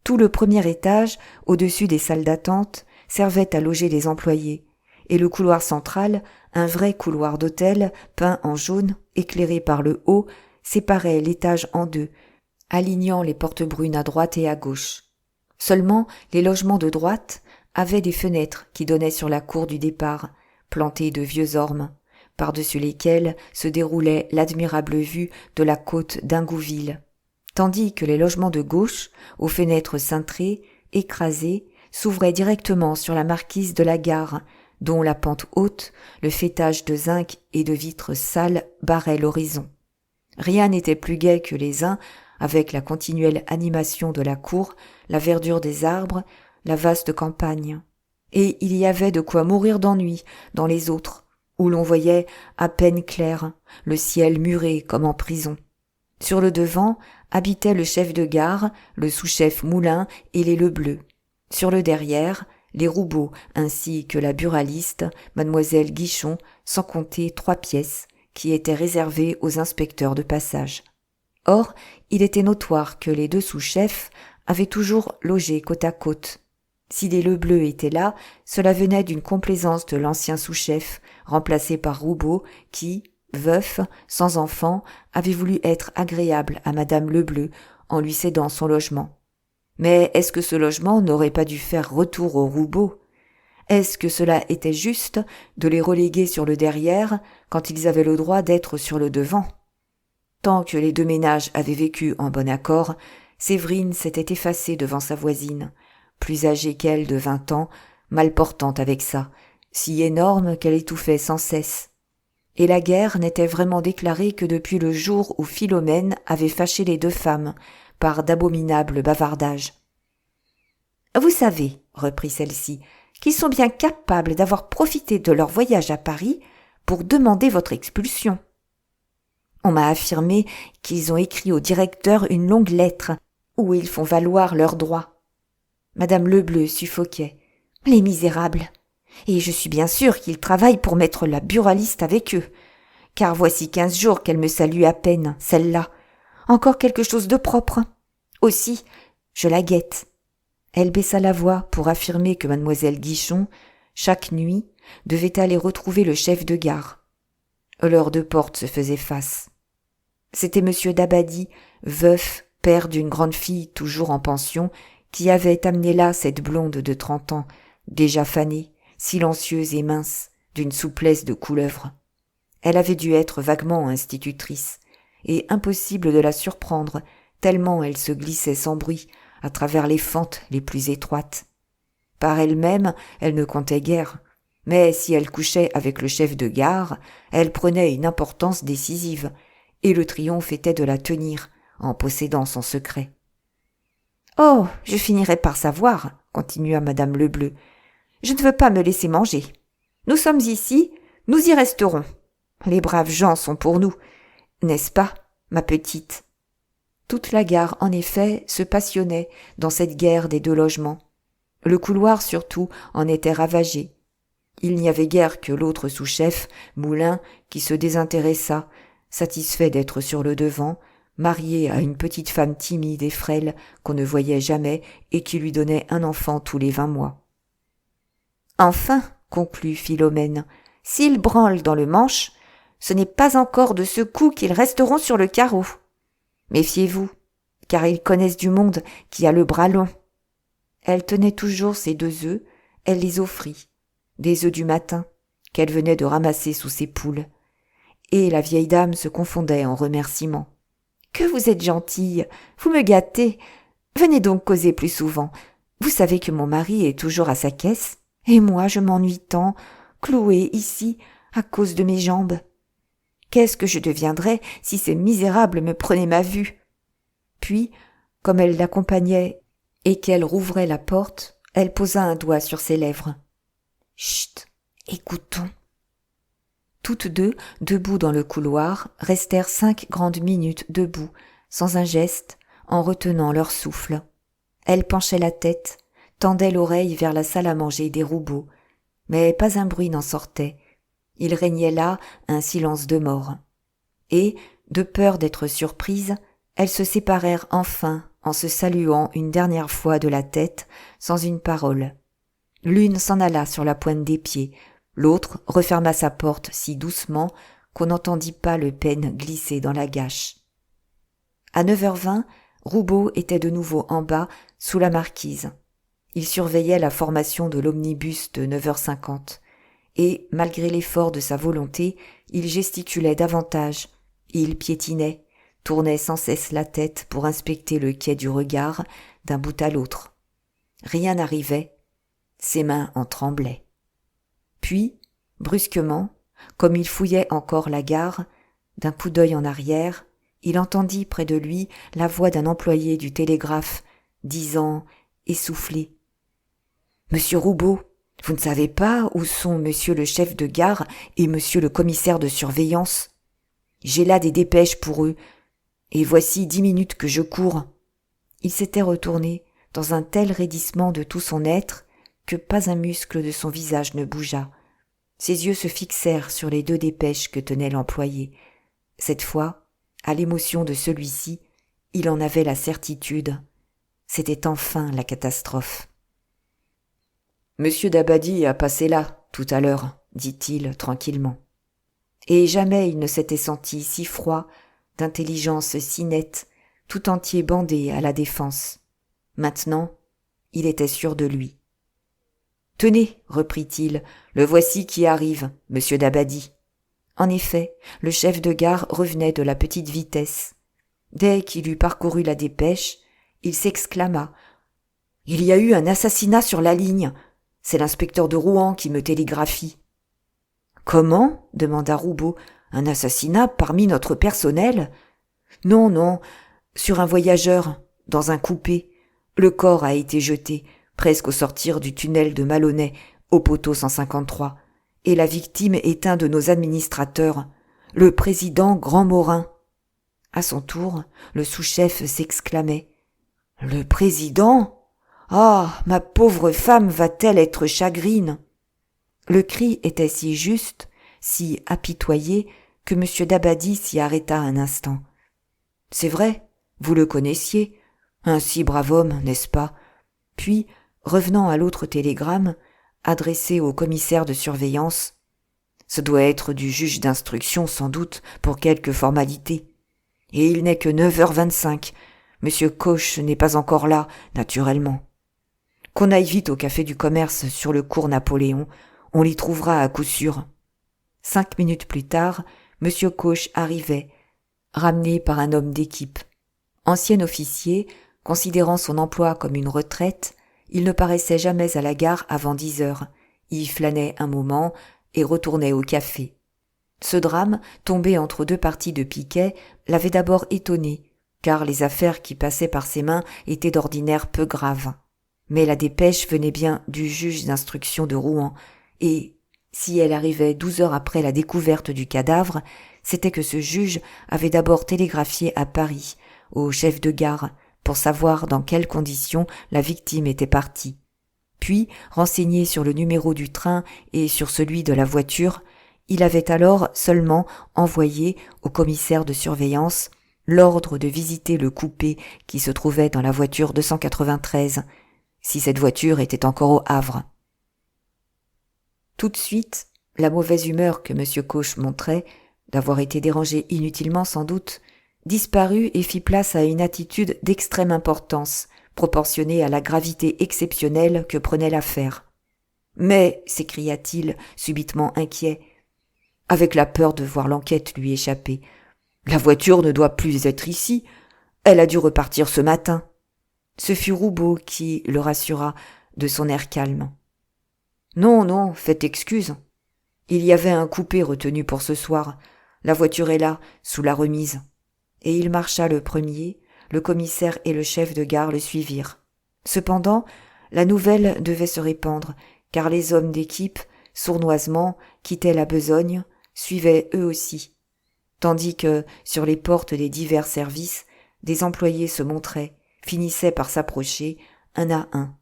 S1: Tout le premier étage, au-dessus des salles d'attente, servait à loger les employés, et le couloir central, un vrai couloir d'hôtel, peint en jaune, éclairé par le haut, séparait l'étage en deux, alignant les portes brunes à droite et à gauche. Seulement, les logements de droite avaient des fenêtres qui donnaient sur la cour du départ, plantées de vieux ormes, par-dessus lesquels se déroulait l'admirable vue de la côte d'Ingouville, tandis que les logements de gauche, aux fenêtres cintrées, écrasées, s'ouvraient directement sur la marquise de la gare, dont la pente haute, le faîtage de zinc et de vitres sales barrait l'horizon. Rien n'était plus gai que les uns, avec la continuelle animation de la cour, la verdure des arbres, la vaste campagne. Et il y avait de quoi mourir d'ennui dans les autres, où l'on voyait à peine clair, le ciel muré comme en prison. Sur le devant habitaient le chef de gare, le sous-chef Moulin et les Lebleu. Sur le derrière, les Roubaud ainsi que la buraliste, mademoiselle Guichon, sans compter 3 pièces, qui étaient réservées aux inspecteurs de passage. Or, il était notoire que les 2 sous-chefs avaient toujours logé côte à côte. Si les Lebleu étaient là, cela venait d'une complaisance de l'ancien sous-chef, remplacé par Roubaud, qui, veuf, sans enfant, avait voulu être agréable à madame Lebleu en lui cédant son logement. Mais est-ce que ce logement n'aurait pas dû faire retour aux Roubaud ? Est-ce que cela était juste de les reléguer sur le derrière quand ils avaient le droit d'être sur le devant ? Tant que les 2 ménages avaient vécu en bon accord, Séverine s'était effacée devant sa voisine, plus âgée qu'elle de 20 ans, mal portante avec ça, si énorme qu'elle étouffait sans cesse. Et la guerre n'était vraiment déclarée que depuis le jour où Philomène avait fâché les 2 femmes, par d'abominables bavardages. « Vous savez, reprit celle-ci, qu'ils sont bien capables d'avoir profité de leur voyage à Paris pour demander votre expulsion. On m'a affirmé qu'ils ont écrit au directeur une longue lettre où ils font valoir leurs droits. » Madame Lebleu suffoquait. « Les misérables ! Et je suis bien sûre qu'ils travaillent pour mettre la buraliste avec eux, car voici 15 jours qu'elle me salue à peine, celle-là. Encore quelque chose de propre. Aussi, je la guette. » Elle baissa la voix pour affirmer que mademoiselle Guichon, chaque nuit, devait aller retrouver le chef de gare. Leurs 2 portes se faisaient face. C'était monsieur Dabadie, veuf, père d'une grande fille toujours en pension, qui avait amené là cette blonde de 30 ans, déjà fanée, silencieuse et mince, d'une souplesse de couleuvre. Elle avait dû être vaguement institutrice, et impossible de la surprendre, tellement elle se glissait sans bruit à travers les fentes les plus étroites. Par elle-même, elle ne comptait guère, mais si elle couchait avec le chef de gare, elle prenait une importance décisive, et le triomphe était de la tenir, en possédant son secret. « Oh, je finirai par savoir, » continua madame Lebleu. « Je ne veux pas me laisser manger. Nous sommes ici, nous y resterons. Les braves gens sont pour nous, n'est-ce pas, ma petite ?» Toute la gare, en effet, se passionnait dans cette guerre des deux logements. Le couloir, surtout, en était ravagé. Il n'y avait guère que l'autre sous-chef, Moulin, qui se désintéressa, satisfait d'être sur le devant, marié à une petite femme timide et frêle qu'on ne voyait jamais et qui lui donnait un enfant tous les 20 mois. « Enfin, » conclut Philomène, « s'ils branlent dans le manche, ce n'est pas encore de ce coup qu'ils resteront sur le carreau. Méfiez-vous, car ils connaissent du monde qui a le bras long. » Elle tenait toujours ses 2 œufs, elle les offrit, des œufs du matin, qu'elle venait de ramasser sous ses poules. Et la vieille dame se confondait en remerciements. « Que vous êtes gentille, vous me gâtez. Venez donc causer plus souvent. Vous savez que mon mari est toujours à sa caisse, et moi je m'ennuie tant, clouée ici, à cause de mes jambes. Qu'est-ce que je deviendrais si ces misérables me prenaient ma vue ?» Puis, comme elle l'accompagnait et qu'elle rouvrait la porte, elle posa un doigt sur ses lèvres. « Chut, écoutons. » Toutes deux, debout dans le couloir, restèrent 5 grandes minutes debout, sans un geste, en retenant leur souffle. Elle penchait la tête, tendait l'oreille vers la salle à manger des Roubaud, mais pas un bruit n'en sortait. Il régnait là un silence de mort. Et, de peur d'être surprise, elles se séparèrent enfin en se saluant une dernière fois de la tête, sans une parole. L'une s'en alla sur la pointe des pieds, l'autre referma sa porte si doucement qu'on n'entendit pas le pêne glisser dans la gâche. À 9h20, Roubaud était de nouveau en bas, sous la marquise. Il surveillait la formation de l'omnibus de 9h50, et, malgré l'effort de sa volonté, il gesticulait davantage, il piétinait, tournait sans cesse la tête pour inspecter le quai du regard d'un bout à l'autre. Rien n'arrivait, ses mains en tremblaient. Puis, brusquement, comme il fouillait encore la gare, d'un coup d'œil en arrière, il entendit près de lui la voix d'un employé du télégraphe, disant, essoufflé: « Monsieur Roubaud, vous ne savez pas où sont monsieur le chef de gare et monsieur le commissaire de surveillance? J'ai là des dépêches pour eux, et voici 10 minutes que je cours. » Il s'était retourné dans un tel raidissement de tout son être que pas un muscle de son visage ne bougea. Ses yeux se fixèrent sur les 2 dépêches que tenait l'employé. Cette fois, à l'émotion de celui-ci, il en avait la certitude. C'était enfin la catastrophe. « Monsieur Dabadie a passé là, tout à l'heure, » dit-il tranquillement. Et jamais il ne s'était senti si froid, d'intelligence si nette, tout entier bandé à la défense. Maintenant, il était sûr de lui. « Tenez, reprit-il, le voici qui arrive, monsieur Dabadie. » En effet, le chef de gare revenait de la petite vitesse. Dès qu'il eut parcouru la dépêche, il s'exclama: « Il y a eu un assassinat sur la ligne. C'est l'inspecteur de Rouen qui me télégraphie. »« Comment ?» demanda Roubaud. « Un assassinat parmi notre personnel ? » ?»« Non, non, sur un voyageur, dans un coupé. Le corps a été jeté, presque au sortir du tunnel de Malonnet, au poteau 153. Et la victime est un de nos administrateurs, le président Grandmorin. » À son tour, le sous-chef s'exclamait: « Le président ? Ah, ma pauvre femme va-t-elle être chagrine ?» Le cri était si juste, si apitoyé, que M. Dabadie s'y arrêta un instant. « C'est vrai, vous le connaissiez, un si brave homme, n'est-ce pas ?» Puis, revenant à l'autre télégramme, adressé au commissaire de surveillance: « Ce doit être du juge d'instruction sans doute pour quelque formalité. Et il n'est que 9h25. Monsieur Coche n'est pas encore là, naturellement. Qu'on aille vite au café du commerce sur le cours Napoléon, on l'y trouvera à coup sûr. » 5 minutes plus tard, M. Coche arrivait, ramené par un homme d'équipe. Ancien officier, considérant son emploi comme une retraite, il ne paraissait jamais à la gare avant 10 heures, y flânait un moment et retournait au café. Ce drame, tombé entre deux parties de piquet, l'avait d'abord étonné, car les affaires qui passaient par ses mains étaient d'ordinaire peu graves. Mais la dépêche venait bien du juge d'instruction de Rouen, et, si elle arrivait 12 heures après la découverte du cadavre, c'était que ce juge avait d'abord télégraphié à Paris, au chef de gare, pour savoir dans quelles conditions la victime était partie. Puis, renseigné sur le numéro du train et sur celui de la voiture, il avait alors seulement envoyé au commissaire de surveillance l'ordre de visiter le coupé qui se trouvait dans la voiture 293, si cette voiture était encore au Havre. Tout de suite, la mauvaise humeur que M. Coche montrait, d'avoir été dérangé inutilement sans doute, disparut et fit place à une attitude d'extrême importance, proportionnée à la gravité exceptionnelle que prenait l'affaire. « Mais, s'écria-t-il, subitement inquiet, avec la peur de voir l'enquête lui échapper, la voiture ne doit plus être ici, elle a dû repartir ce matin. » Ce fut Roubaud qui le rassura de son air calme. « Non, non, faites excuse. Il y avait un coupé retenu pour ce soir. La voiture est là, sous la remise. » Et il marcha le premier, le commissaire et le chef de gare le suivirent. Cependant, la nouvelle devait se répandre, car les hommes d'équipe, sournoisement, quittaient la besogne, suivaient eux aussi, tandis que, sur les portes des divers services, des employés se montraient, finissaient par s'approcher, un à un.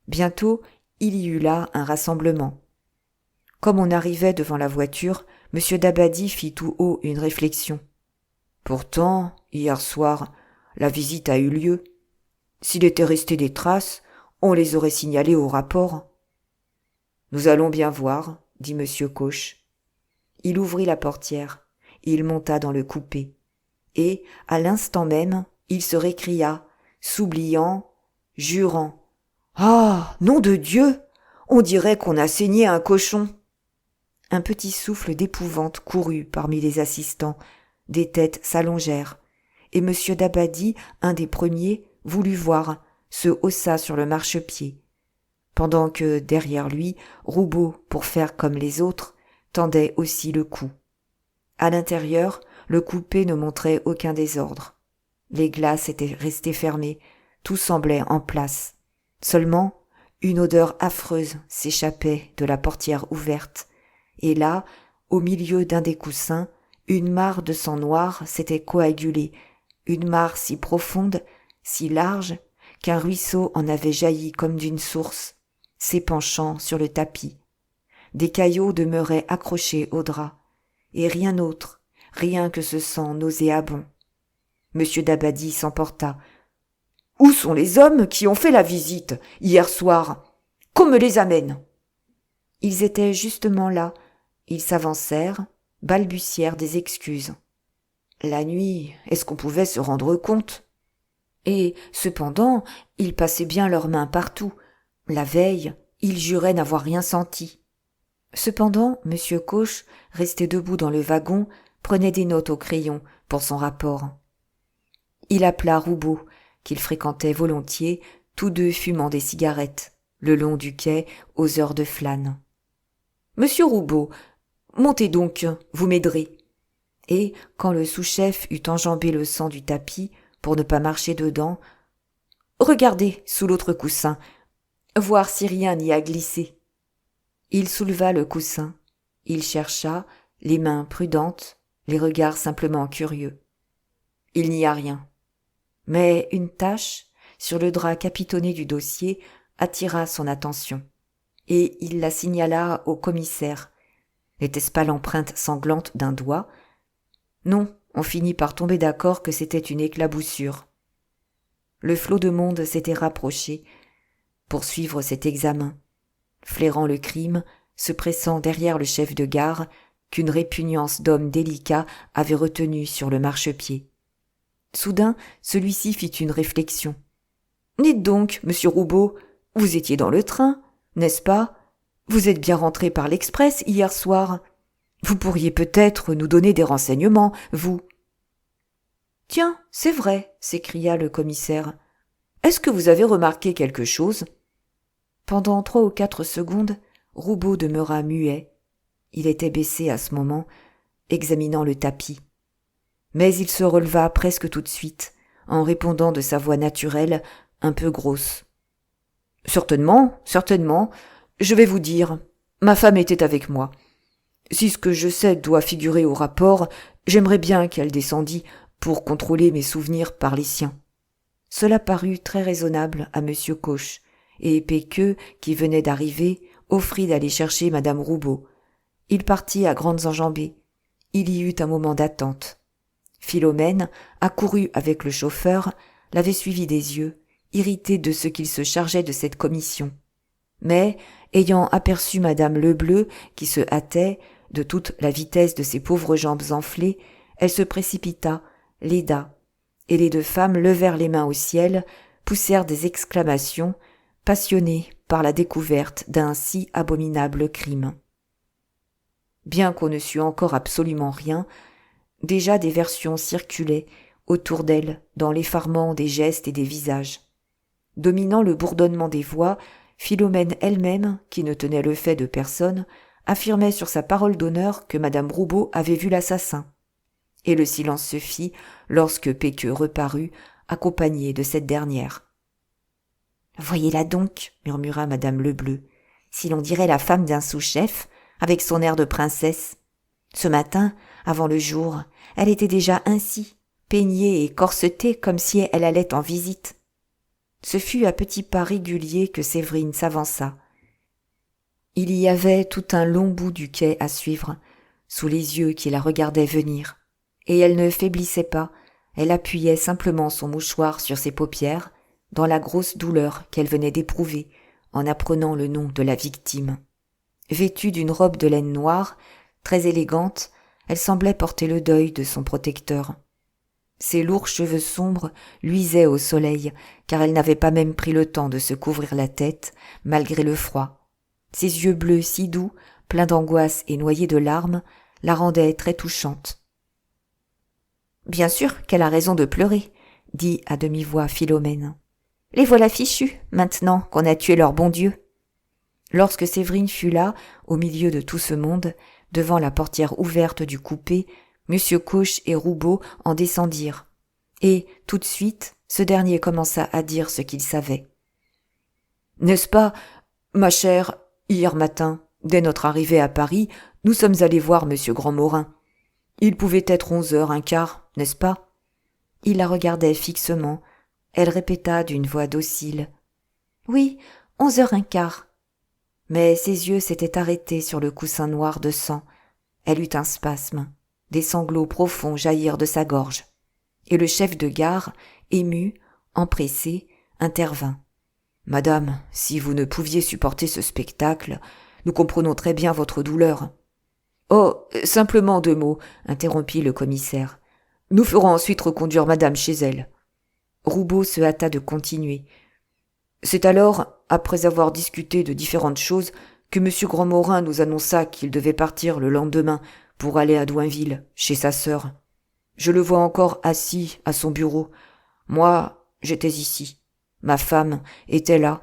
S1: Bientôt, il y eut là un rassemblement. Comme on arrivait devant la voiture, M. Dabadie fit tout haut une réflexion. Pourtant, hier soir, la visite a eu lieu. S'il était resté des traces, on les aurait signalées au rapport. Nous allons bien voir, dit M. Coche. Il ouvrit la portière, il monta dans le coupé, et, à l'instant même, il se récria, s'oubliant, jurant. « Ah, nom de Dieu! On dirait qu'on a saigné un cochon !» Un petit souffle d'épouvante courut parmi les assistants, des têtes s'allongèrent, et M. Dabadie, un des premiers, voulut voir, se haussa sur le marchepied, pendant que, derrière lui, Roubaud, pour faire comme les autres, tendait aussi le cou. À l'intérieur, le coupé ne montrait aucun désordre. Les glaces étaient restées fermées, tout semblait en place. Seulement, une odeur affreuse s'échappait de la portière ouverte, et là, au milieu d'un des coussins, une mare de sang noir s'était coagulée, une mare si profonde, si large, qu'un ruisseau en avait jailli comme d'une source, s'épanchant sur le tapis. Des caillots demeuraient accrochés au drap, et rien autre, rien que ce sang nauséabond. M. Dabadie s'emporta. « Où sont les hommes qui ont fait la visite, hier soir ? Qu'on me les amène !» Ils étaient justement là, ils s'avancèrent, balbutièrent des excuses. La nuit, est-ce qu'on pouvait se rendre compte ? Et, cependant, ils passaient bien leurs mains partout. La veille, ils juraient n'avoir rien senti. Cependant, M. Coche, resté debout dans le wagon, prenait des notes au crayon pour son rapport. Il appela Roubaud, qu'il fréquentait volontiers, tous deux fumant des cigarettes, le long du quai aux heures de flâne. « Monsieur Roubaud, montez donc, vous m'aiderez. » Et, quand le sous-chef eut enjambé le sang du tapis, pour ne pas marcher dedans, « Regardez sous l'autre coussin, voir si rien n'y a glissé. » Il souleva le coussin, il chercha, les mains prudentes, les regards simplement curieux. Il n'y a rien. Mais une tache, sur le drap capitonné du dossier, attira son attention, et il la signala au commissaire. N'était-ce pas l'empreinte sanglante d'un doigt ? Non, on finit par tomber d'accord que c'était une éclaboussure. Le flot de monde s'était rapproché pour suivre cet examen, flairant le crime, se pressant derrière le chef de gare qu'une répugnance d'homme délicat avait retenu sur le marchepied. Soudain, celui-ci fit une réflexion. « Dites donc, monsieur Roubaud, vous étiez dans le train, n'est-ce pas ? Vous êtes bien rentré par l'express hier soir. Vous pourriez peut-être nous donner des renseignements, vous. Tiens, c'est vrai, s'écria le commissaire. Est-ce que vous avez remarqué quelque chose? Pendant 3 ou 4 secondes, Roubaud demeura muet. Il était baissé à ce moment, examinant le tapis. Mais il se releva presque tout de suite, en répondant de sa voix naturelle, un peu grosse. Certainement, certainement. Je vais vous dire. Ma femme était avec moi. Si ce que je sais doit figurer au rapport, j'aimerais bien qu'elle descendît pour contrôler mes souvenirs par les siens. Cela parut très raisonnable à M. Coche, et Péqueux, qui venait d'arriver, offrit d'aller chercher madame Roubaud. Il partit à grandes enjambées. Il y eut un moment d'attente. Philomène, accourue avec le chauffeur, l'avait suivi des yeux, irritée de ce qu'il se chargeait de cette commission. Mais, ayant aperçu madame Lebleu, qui se hâtait, de toute la vitesse de ses pauvres jambes enflées, elle se précipita, l'aida, et les 2 femmes levèrent les mains au ciel, poussèrent des exclamations, passionnées par la découverte d'un si abominable crime. Bien qu'on ne sût encore absolument rien, déjà des versions circulaient autour d'elle dans l'effarement des gestes et des visages. Dominant le bourdonnement des voix, Philomène elle-même, qui ne tenait le fait de personne, affirmait sur sa parole d'honneur que madame Roubaud avait vu l'assassin. Et le silence se fit lorsque Péqueux reparut, accompagné de cette dernière. « Voyez-la donc, murmura madame Lebleu, si l'on dirait la femme d'un sous-chef, avec son air de princesse. Ce matin, avant le jour, elle était déjà ainsi, peignée et corsetée comme si elle allait en visite. » Ce fut à petits pas réguliers que Séverine s'avança. Il y avait tout un long bout du quai à suivre, sous les yeux qui la regardaient venir, et elle ne faiblissait pas, elle appuyait simplement son mouchoir sur ses paupières, dans la grosse douleur qu'elle venait d'éprouver en apprenant le nom de la victime. Vêtue d'une robe de laine noire, très élégante, elle semblait porter le deuil de son protecteur. Ses lourds cheveux sombres luisaient au soleil, car elle n'avait pas même pris le temps de se couvrir la tête, malgré le froid. Ses yeux bleus si doux, pleins d'angoisse et noyés de larmes, la rendaient très touchante. « Bien sûr qu'elle a raison de pleurer, » dit à demi-voix Philomène. « Les voilà fichus, maintenant qu'on a tué leur bon Dieu. » Lorsque Séverine fut là, au milieu de tout ce monde, devant la portière ouverte du coupé, Monsieur Coche et Roubaud en descendirent, et, tout de suite, ce dernier commença à dire ce qu'il savait. « N'est-ce pas, ma chère, hier matin, dès notre arrivée à Paris, nous sommes allés voir monsieur Grandmorin. Il pouvait être 11h15, n'est-ce pas ?» Il la regardait fixement. Elle répéta d'une voix docile. « Oui, 11h15. » Mais ses yeux s'étaient arrêtés sur le coussin noir de sang. Elle eut un spasme. Des sanglots profonds jaillirent de sa gorge. Et le chef de gare, ému, empressé, intervint. « Madame, si vous ne pouviez supporter ce spectacle, nous comprenons très bien votre douleur. »« Oh, simplement 2 mots, » interrompit le commissaire. « Nous ferons ensuite reconduire madame chez elle. » Roubaud se hâta de continuer. « C'est alors, après avoir discuté de différentes choses, que M. Grandmorin nous annonça qu'il devait partir le lendemain pour aller à Douinville, chez sa sœur. Je le vois encore assis à son bureau. Moi, j'étais ici. Ma femme était là.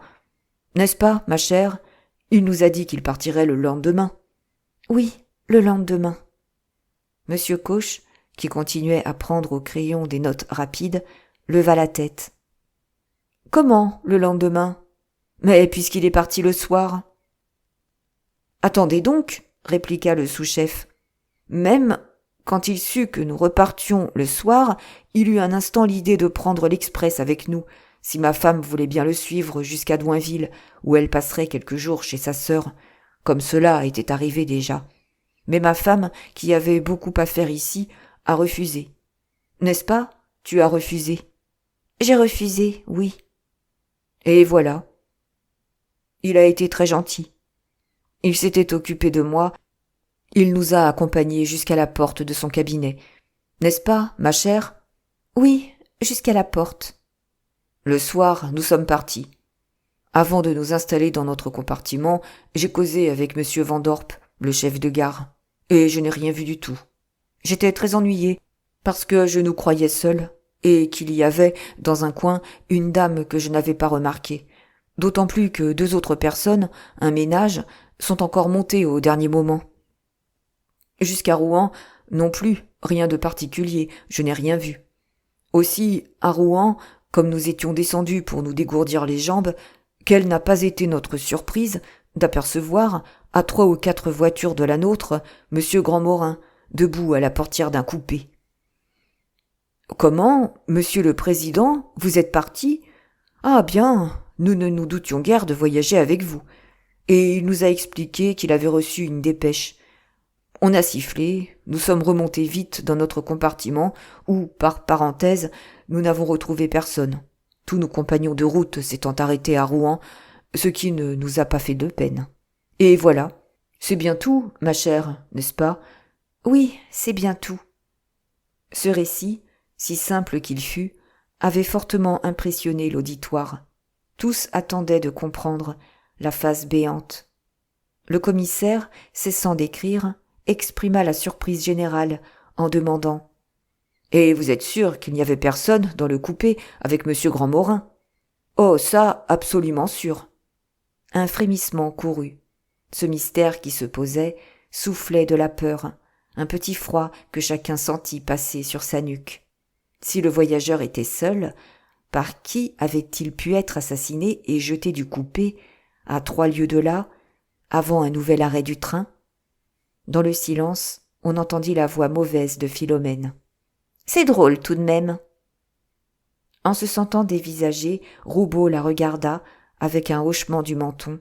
S1: N'est-ce pas, ma chère? Il nous a dit qu'il partirait le lendemain. »« Oui, le lendemain. » Monsieur Coche, qui continuait à prendre au crayon des notes rapides, leva la tête. « Comment, le lendemain? Mais puisqu'il est parti le soir. »« Attendez donc, » répliqua le sous-chef. « Même quand il sut que nous repartions le soir, il eut un instant l'idée de prendre l'express avec nous, si ma femme voulait bien le suivre jusqu'à Douinville, où elle passerait quelques jours chez sa sœur, comme cela était arrivé déjà. Mais ma femme, qui avait beaucoup à faire ici, a refusé. N'est-ce pas? Tu as refusé. »« J'ai refusé, oui. » Et voilà. Il a été très gentil. Il s'était occupé de moi. Il nous a accompagnés jusqu'à la porte de son cabinet. N'est-ce pas, ma chère? Oui, jusqu'à la porte. Le soir, nous sommes partis. Avant de nous installer dans notre compartiment, j'ai causé avec monsieur Vandorp, le chef de gare. et je n'ai rien vu du tout. J'étais très ennuyé, parce que je nous croyais seuls, et qu'il y avait, dans un coin, une dame que je n'avais pas remarquée. D'autant plus que 2 autres personnes, un ménage, sont encore montées au dernier moment. Jusqu'à Rouen, non plus, rien de particulier, je n'ai rien vu. Aussi, à Rouen, comme nous étions descendus pour nous dégourdir les jambes, quelle n'a pas été notre surprise d'apercevoir, à 3 ou 4 voitures de la nôtre, monsieur Grandmorin, debout à la portière d'un coupé. « Comment, monsieur le président, vous êtes parti ? Ah bien, nous ne nous doutions guère de voyager avec vous. » Et il nous a expliqué qu'il avait reçu une dépêche. On a sifflé, nous sommes remontés vite dans notre compartiment où, par parenthèse, nous n'avons retrouvé personne. Tous nos compagnons de route s'étant arrêtés à Rouen, ce qui ne nous a pas fait de peine. Et voilà, c'est bien tout, ma chère, n'est-ce pas ? Oui, c'est bien tout. Ce récit, si simple qu'il fût, avait fortement impressionné l'auditoire. Tous attendaient de comprendre, la face béante. Le commissaire, cessant d'écrire, exprima la surprise générale en demandant « Et vous êtes sûr qu'il n'y avait personne dans le coupé avec monsieur Grandmorin ?»« Oh, ça, absolument sûr. » Un frémissement courut. Ce mystère qui se posait soufflait de la peur, un petit froid que chacun sentit passer sur sa nuque. Si le voyageur était seul, par qui avait-il pu être assassiné et jeté du coupé, à 3 lieues de là, avant un nouvel arrêt du train ? Dans le silence, on entendit la voix mauvaise de Philomène. « C'est drôle tout de même. » En se sentant dévisagé, Roubaud la regarda avec un hochement du menton,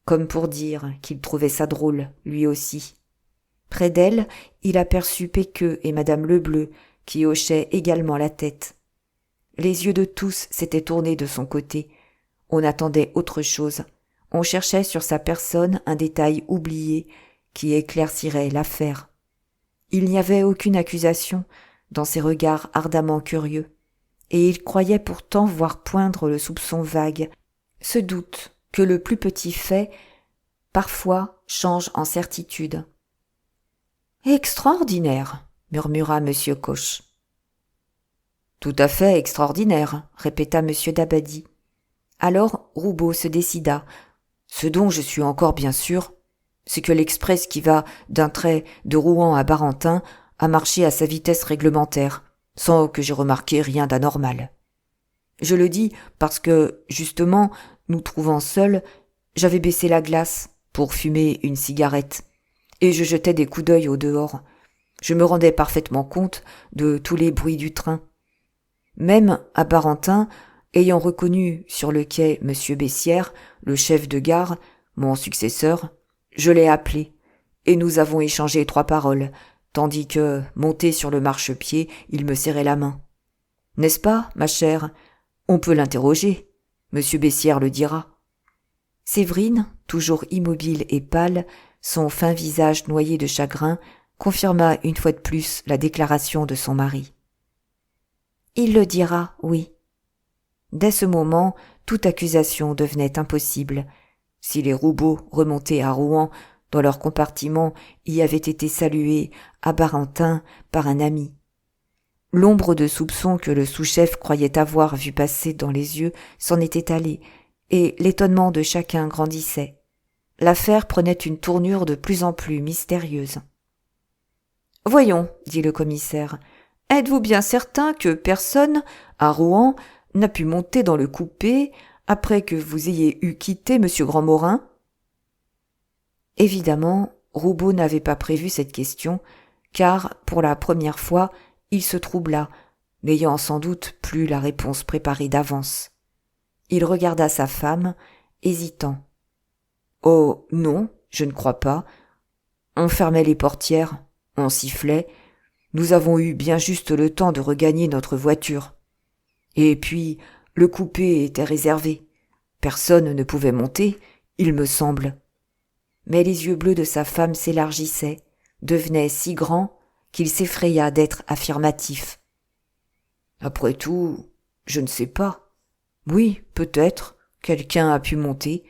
S1: comme pour dire qu'il trouvait ça drôle, lui aussi. Près d'elle, il aperçut Péqueux et madame Lebleu, qui hochaient également la tête. Les yeux de tous s'étaient tournés de son côté. On attendait autre chose. On cherchait sur sa personne un détail oublié qui éclaircirait l'affaire. Il n'y avait aucune accusation dans ses regards ardemment curieux, et il croyait pourtant voir poindre le soupçon vague, ce doute que le plus petit fait, parfois, change en certitude. « Extraordinaire !» murmura M. Coche. « Tout à fait extraordinaire !» répéta M. Dabadie. Alors Roubaud se décida. « Ce dont je suis encore bien sûr, c'est que l'express qui va d'un trait de Rouen à Barentin a marché à sa vitesse réglementaire, sans que j'aie remarqué rien d'anormal. Je le dis parce que, justement, nous trouvant seuls, j'avais baissé la glace pour fumer une cigarette, et je jetais des coups d'œil au dehors. Je me rendais parfaitement compte de tous les bruits du train. Même à Barentin, ayant reconnu sur le quai M. Bessières, le chef de gare, mon successeur, je l'ai appelé, et nous avons échangé 3 paroles, tandis que, monté sur le marchepied, il me serrait la main. N'est-ce pas, ma chère ? On peut l'interroger. M. Bessières le dira. Séverine, toujours immobile et pâle, son fin visage noyé de chagrin, confirma une fois de plus la déclaration de son mari. Il le dira, oui. Dès ce moment, toute accusation devenait impossible. Si les Roubaud, remontés à Rouen, dans leur compartiment, y avaient été salués à Barentin par un ami. L'ombre de soupçon que le sous-chef croyait avoir vu passer dans les yeux s'en était allée, et l'étonnement de chacun grandissait. L'affaire prenait une tournure de plus en plus mystérieuse. « Voyons, dit le commissaire, êtes-vous bien certain que personne, à Rouen, n'a pu monter dans le coupé après que vous ayez eu quitté M. Grandmorin ?» Évidemment, Roubaud n'avait pas prévu cette question, car, pour la première fois, il se troubla, n'ayant sans doute plus la réponse préparée d'avance. Il regarda sa femme, hésitant. « Oh, non, je ne crois pas. On fermait les portières, on sifflait. Nous avons eu bien juste le temps de regagner notre voiture. Et puis, le coupé était réservé. Personne ne pouvait monter, il me semble. » Mais les yeux bleus de sa femme s'élargissaient, devenaient si grands qu'il s'effraya d'être affirmatif. « Après tout, je ne sais pas. Oui, peut-être, quelqu'un a pu monter.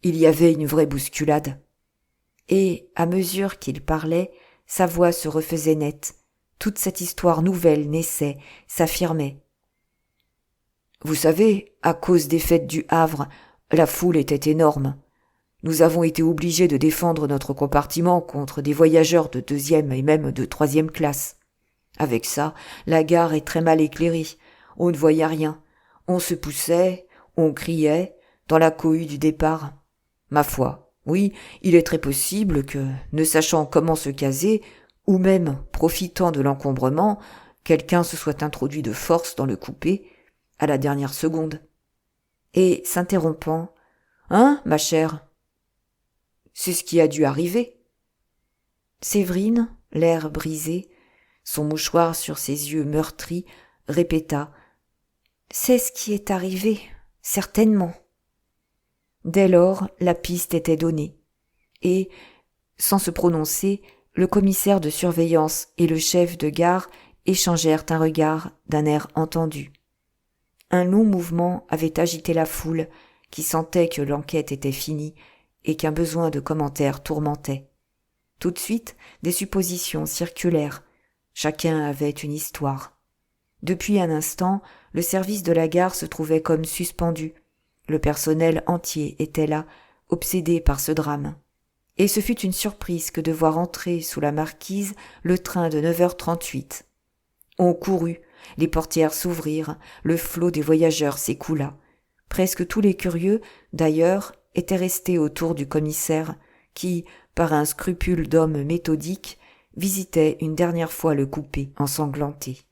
S1: Il y avait une vraie bousculade. » Et, à mesure qu'il parlait, sa voix se refaisait nette. Toute cette histoire nouvelle naissait, s'affirmait. Vous savez, à cause des fêtes du Havre, la foule était énorme. Nous avons été obligés de défendre notre compartiment contre des voyageurs de 2e et même de 3e classe. Avec ça, la gare est très mal éclairée. On ne voyait rien. On se poussait, on criait, dans la cohue du départ. Ma foi, oui, il est très possible que, ne sachant comment se caser, ou même profitant de l'encombrement, quelqu'un se soit introduit de force dans le coupé, à la dernière seconde. Et, s'interrompant, « Hein, ma chère ?» C'est ce qui a dû arriver. Séverine, l'air brisé, son mouchoir sur ses yeux meurtris, répéta « C'est ce qui est arrivé, certainement. » Dès lors, la piste était donnée, et, sans se prononcer, le commissaire de surveillance et le chef de gare échangèrent un regard d'un air entendu. Un long mouvement avait agité la foule, qui sentait que l'enquête était finie et qu'un besoin de commentaires tourmentait. Tout de suite, des suppositions circulèrent. Chacun avait une histoire. Depuis un instant, le service de la gare se trouvait comme suspendu. Le personnel entier était là, obsédé par ce drame. Et ce fut une surprise que de voir entrer sous la marquise le train de 9h38. On courut, les portières s'ouvrirent, le flot des voyageurs s'écoula. Presque tous les curieux, d'ailleurs, étaient restés autour du commissaire, qui, par un scrupule d'homme méthodique, visitait une dernière fois le coupé ensanglanté.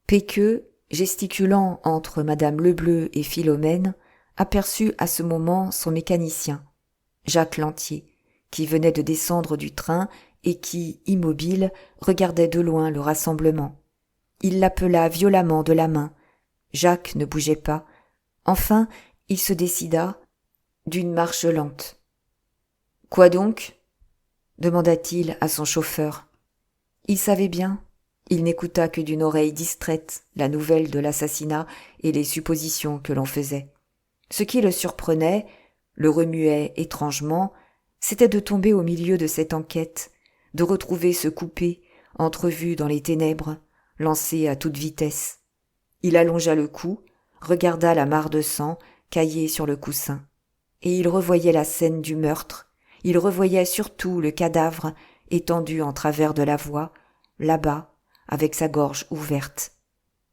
S1: Péqueux, gesticulant entre madame Lebleu et Philomène, aperçut à ce moment son mécanicien, Jacques Lantier, qui venait de descendre du train et qui, immobile, regardait de loin le rassemblement. Il l'appela violemment de la main. Jacques ne bougeait pas. Enfin, il se décida, d'une marche lente. « Quoi donc ?» demanda-t-il à son chauffeur. Il savait bien. Il n'écouta que d'une oreille distraite la nouvelle de l'assassinat et les suppositions que l'on faisait. Ce qui le surprenait, le remuait étrangement, c'était de tomber au milieu de cette enquête, de retrouver ce coupé, entrevu dans les ténèbres, lancé à toute vitesse. Il allongea le cou, regarda la mare de sang caillée sur le coussin. Et il revoyait la scène du meurtre, il revoyait surtout le cadavre étendu en travers de la voie, là-bas, avec sa gorge ouverte.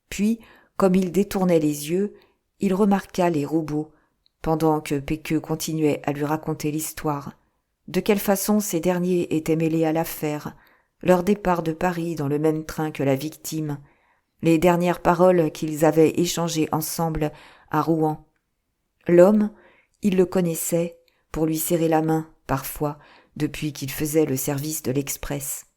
S1: Puis, comme il détournait les yeux, il remarqua les robots, pendant que Péqueux continuait à lui raconter l'histoire. De quelle façon ces derniers étaient mêlés à l'affaire, leur départ de Paris dans le même train que la victime, les dernières paroles qu'ils avaient échangées ensemble à Rouen. L'homme, il le connaissait, pour lui serrer la main, parfois, depuis qu'il faisait le service de l'Express.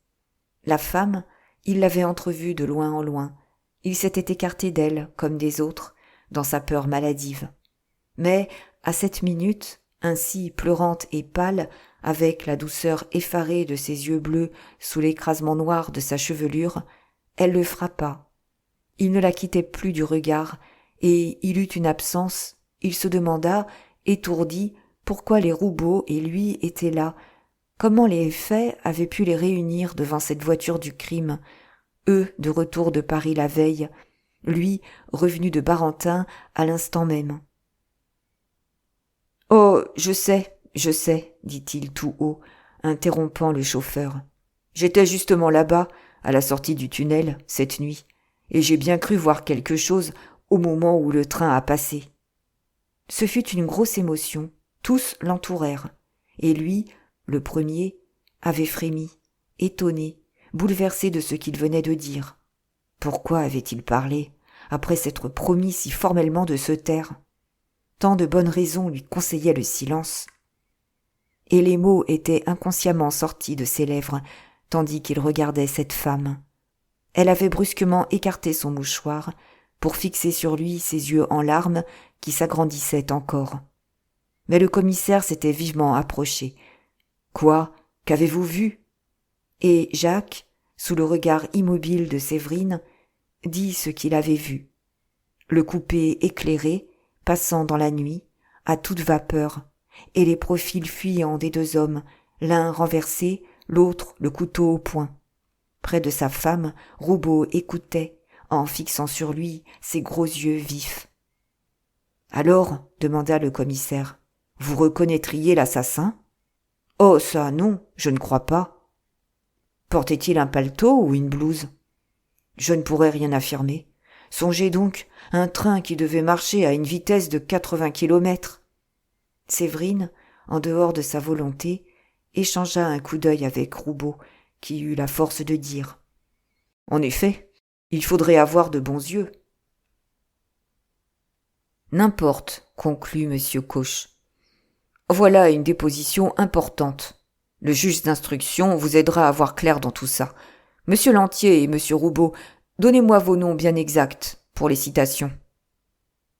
S1: La femme, il l'avait entrevue de loin en loin. Il s'était écarté d'elle, comme des autres, dans sa peur maladive. Mais, à cette minute, ainsi pleurante et pâle, avec la douceur effarée de ses yeux bleus sous l'écrasement noir de sa chevelure, elle le frappa. Il ne la quittait plus du regard, et il eut une absence. Il se demanda, étourdi, pourquoi les Roubaud et lui étaient là, comment les faits avaient pu les réunir devant cette voiture du crime, eux de retour de Paris la veille, lui revenu de Barentin à l'instant même. « Oh, je sais, dit-il tout haut, interrompant le chauffeur. J'étais justement là-bas, à la sortie du tunnel, cette nuit, et j'ai bien cru voir quelque chose au moment où le train a passé. » Ce fut une grosse émotion, tous l'entourèrent, et lui, le premier, avait frémi, étonné, bouleversé de ce qu'il venait de dire. Pourquoi avait-il parlé, après s'être promis si formellement de se taire ? Tant de bonnes raisons lui conseillaient le silence. Et les mots étaient inconsciemment sortis de ses lèvres, tandis qu'il regardait cette femme. Elle avait brusquement écarté son mouchoir, pour fixer sur lui ses yeux en larmes qui s'agrandissaient encore. Mais le commissaire s'était vivement approché. « Quoi ? Qu'avez-vous vu ?» Et Jacques, sous le regard immobile de Séverine, dit ce qu'il avait vu. Le coupé éclairé, passant dans la nuit, à toute vapeur, et les profils fuyants des deux hommes, l'un renversé, l'autre le couteau au poing. Près de sa femme, Roubaud écoutait, en fixant sur lui ses gros yeux vifs. « Alors, demanda le commissaire, vous reconnaîtriez l'assassin ? Oh, ça, non, je ne crois pas. Portait-il un paletot ou une blouse ? Je ne pourrais rien affirmer. Songez donc, un train qui devait marcher à une vitesse de 80 kilomètres. Séverine, en dehors de sa volonté, échangea un coup d'œil avec Roubaud, qui eut la force de dire « En effet, il faudrait avoir de bons yeux. » « N'importe, conclut M. Coche. Voilà une déposition importante. Le juge d'instruction vous aidera à voir clair dans tout ça. Monsieur Lantier et Monsieur Roubaud, donnez-moi vos noms bien exacts pour les citations. »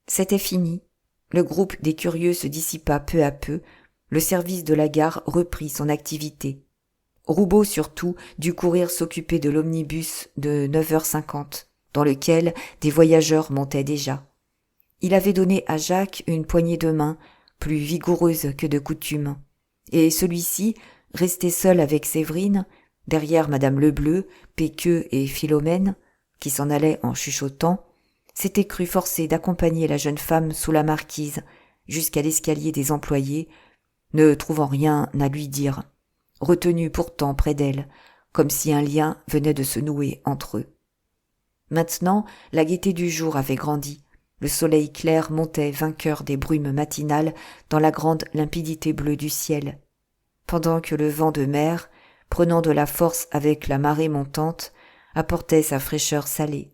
S1: C'était fini. Le groupe des curieux se dissipa peu à peu. Le service de la gare reprit son activité. Roubaud surtout dut courir s'occuper de l'omnibus de 9h50, dans lequel des voyageurs montaient déjà. Il avait donné à Jacques une poignée de main, plus vigoureuse que de coutume, et celui-ci, resté seul avec Séverine, derrière madame Lebleu, Péqueux et Philomène, qui s'en allaient en chuchotant, s'était cru forcé d'accompagner la jeune femme sous la marquise jusqu'à l'escalier des employés, ne trouvant rien à lui dire, retenu pourtant près d'elle, comme si un lien venait de se nouer entre eux. Maintenant, la gaieté du jour avait grandi. Le soleil clair montait vainqueur des brumes matinales dans la grande limpidité bleue du ciel, pendant que le vent de mer, prenant de la force avec la marée montante, apportait sa fraîcheur salée.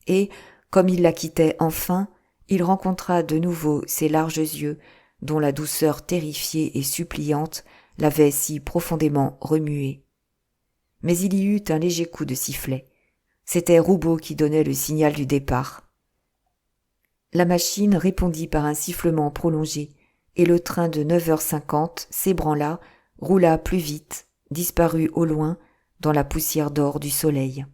S1: Et, comme il la quittait enfin, il rencontra de nouveau ses larges yeux, dont la douceur terrifiée et suppliante l'avait si profondément remué. Mais il y eut un léger coup de sifflet. C'était Roubaud qui donnait le signal du départ. La machine répondit par un sifflement prolongé, et le train de 9h50 s'ébranla, roula plus vite, disparut au loin, dans la poussière d'or du soleil.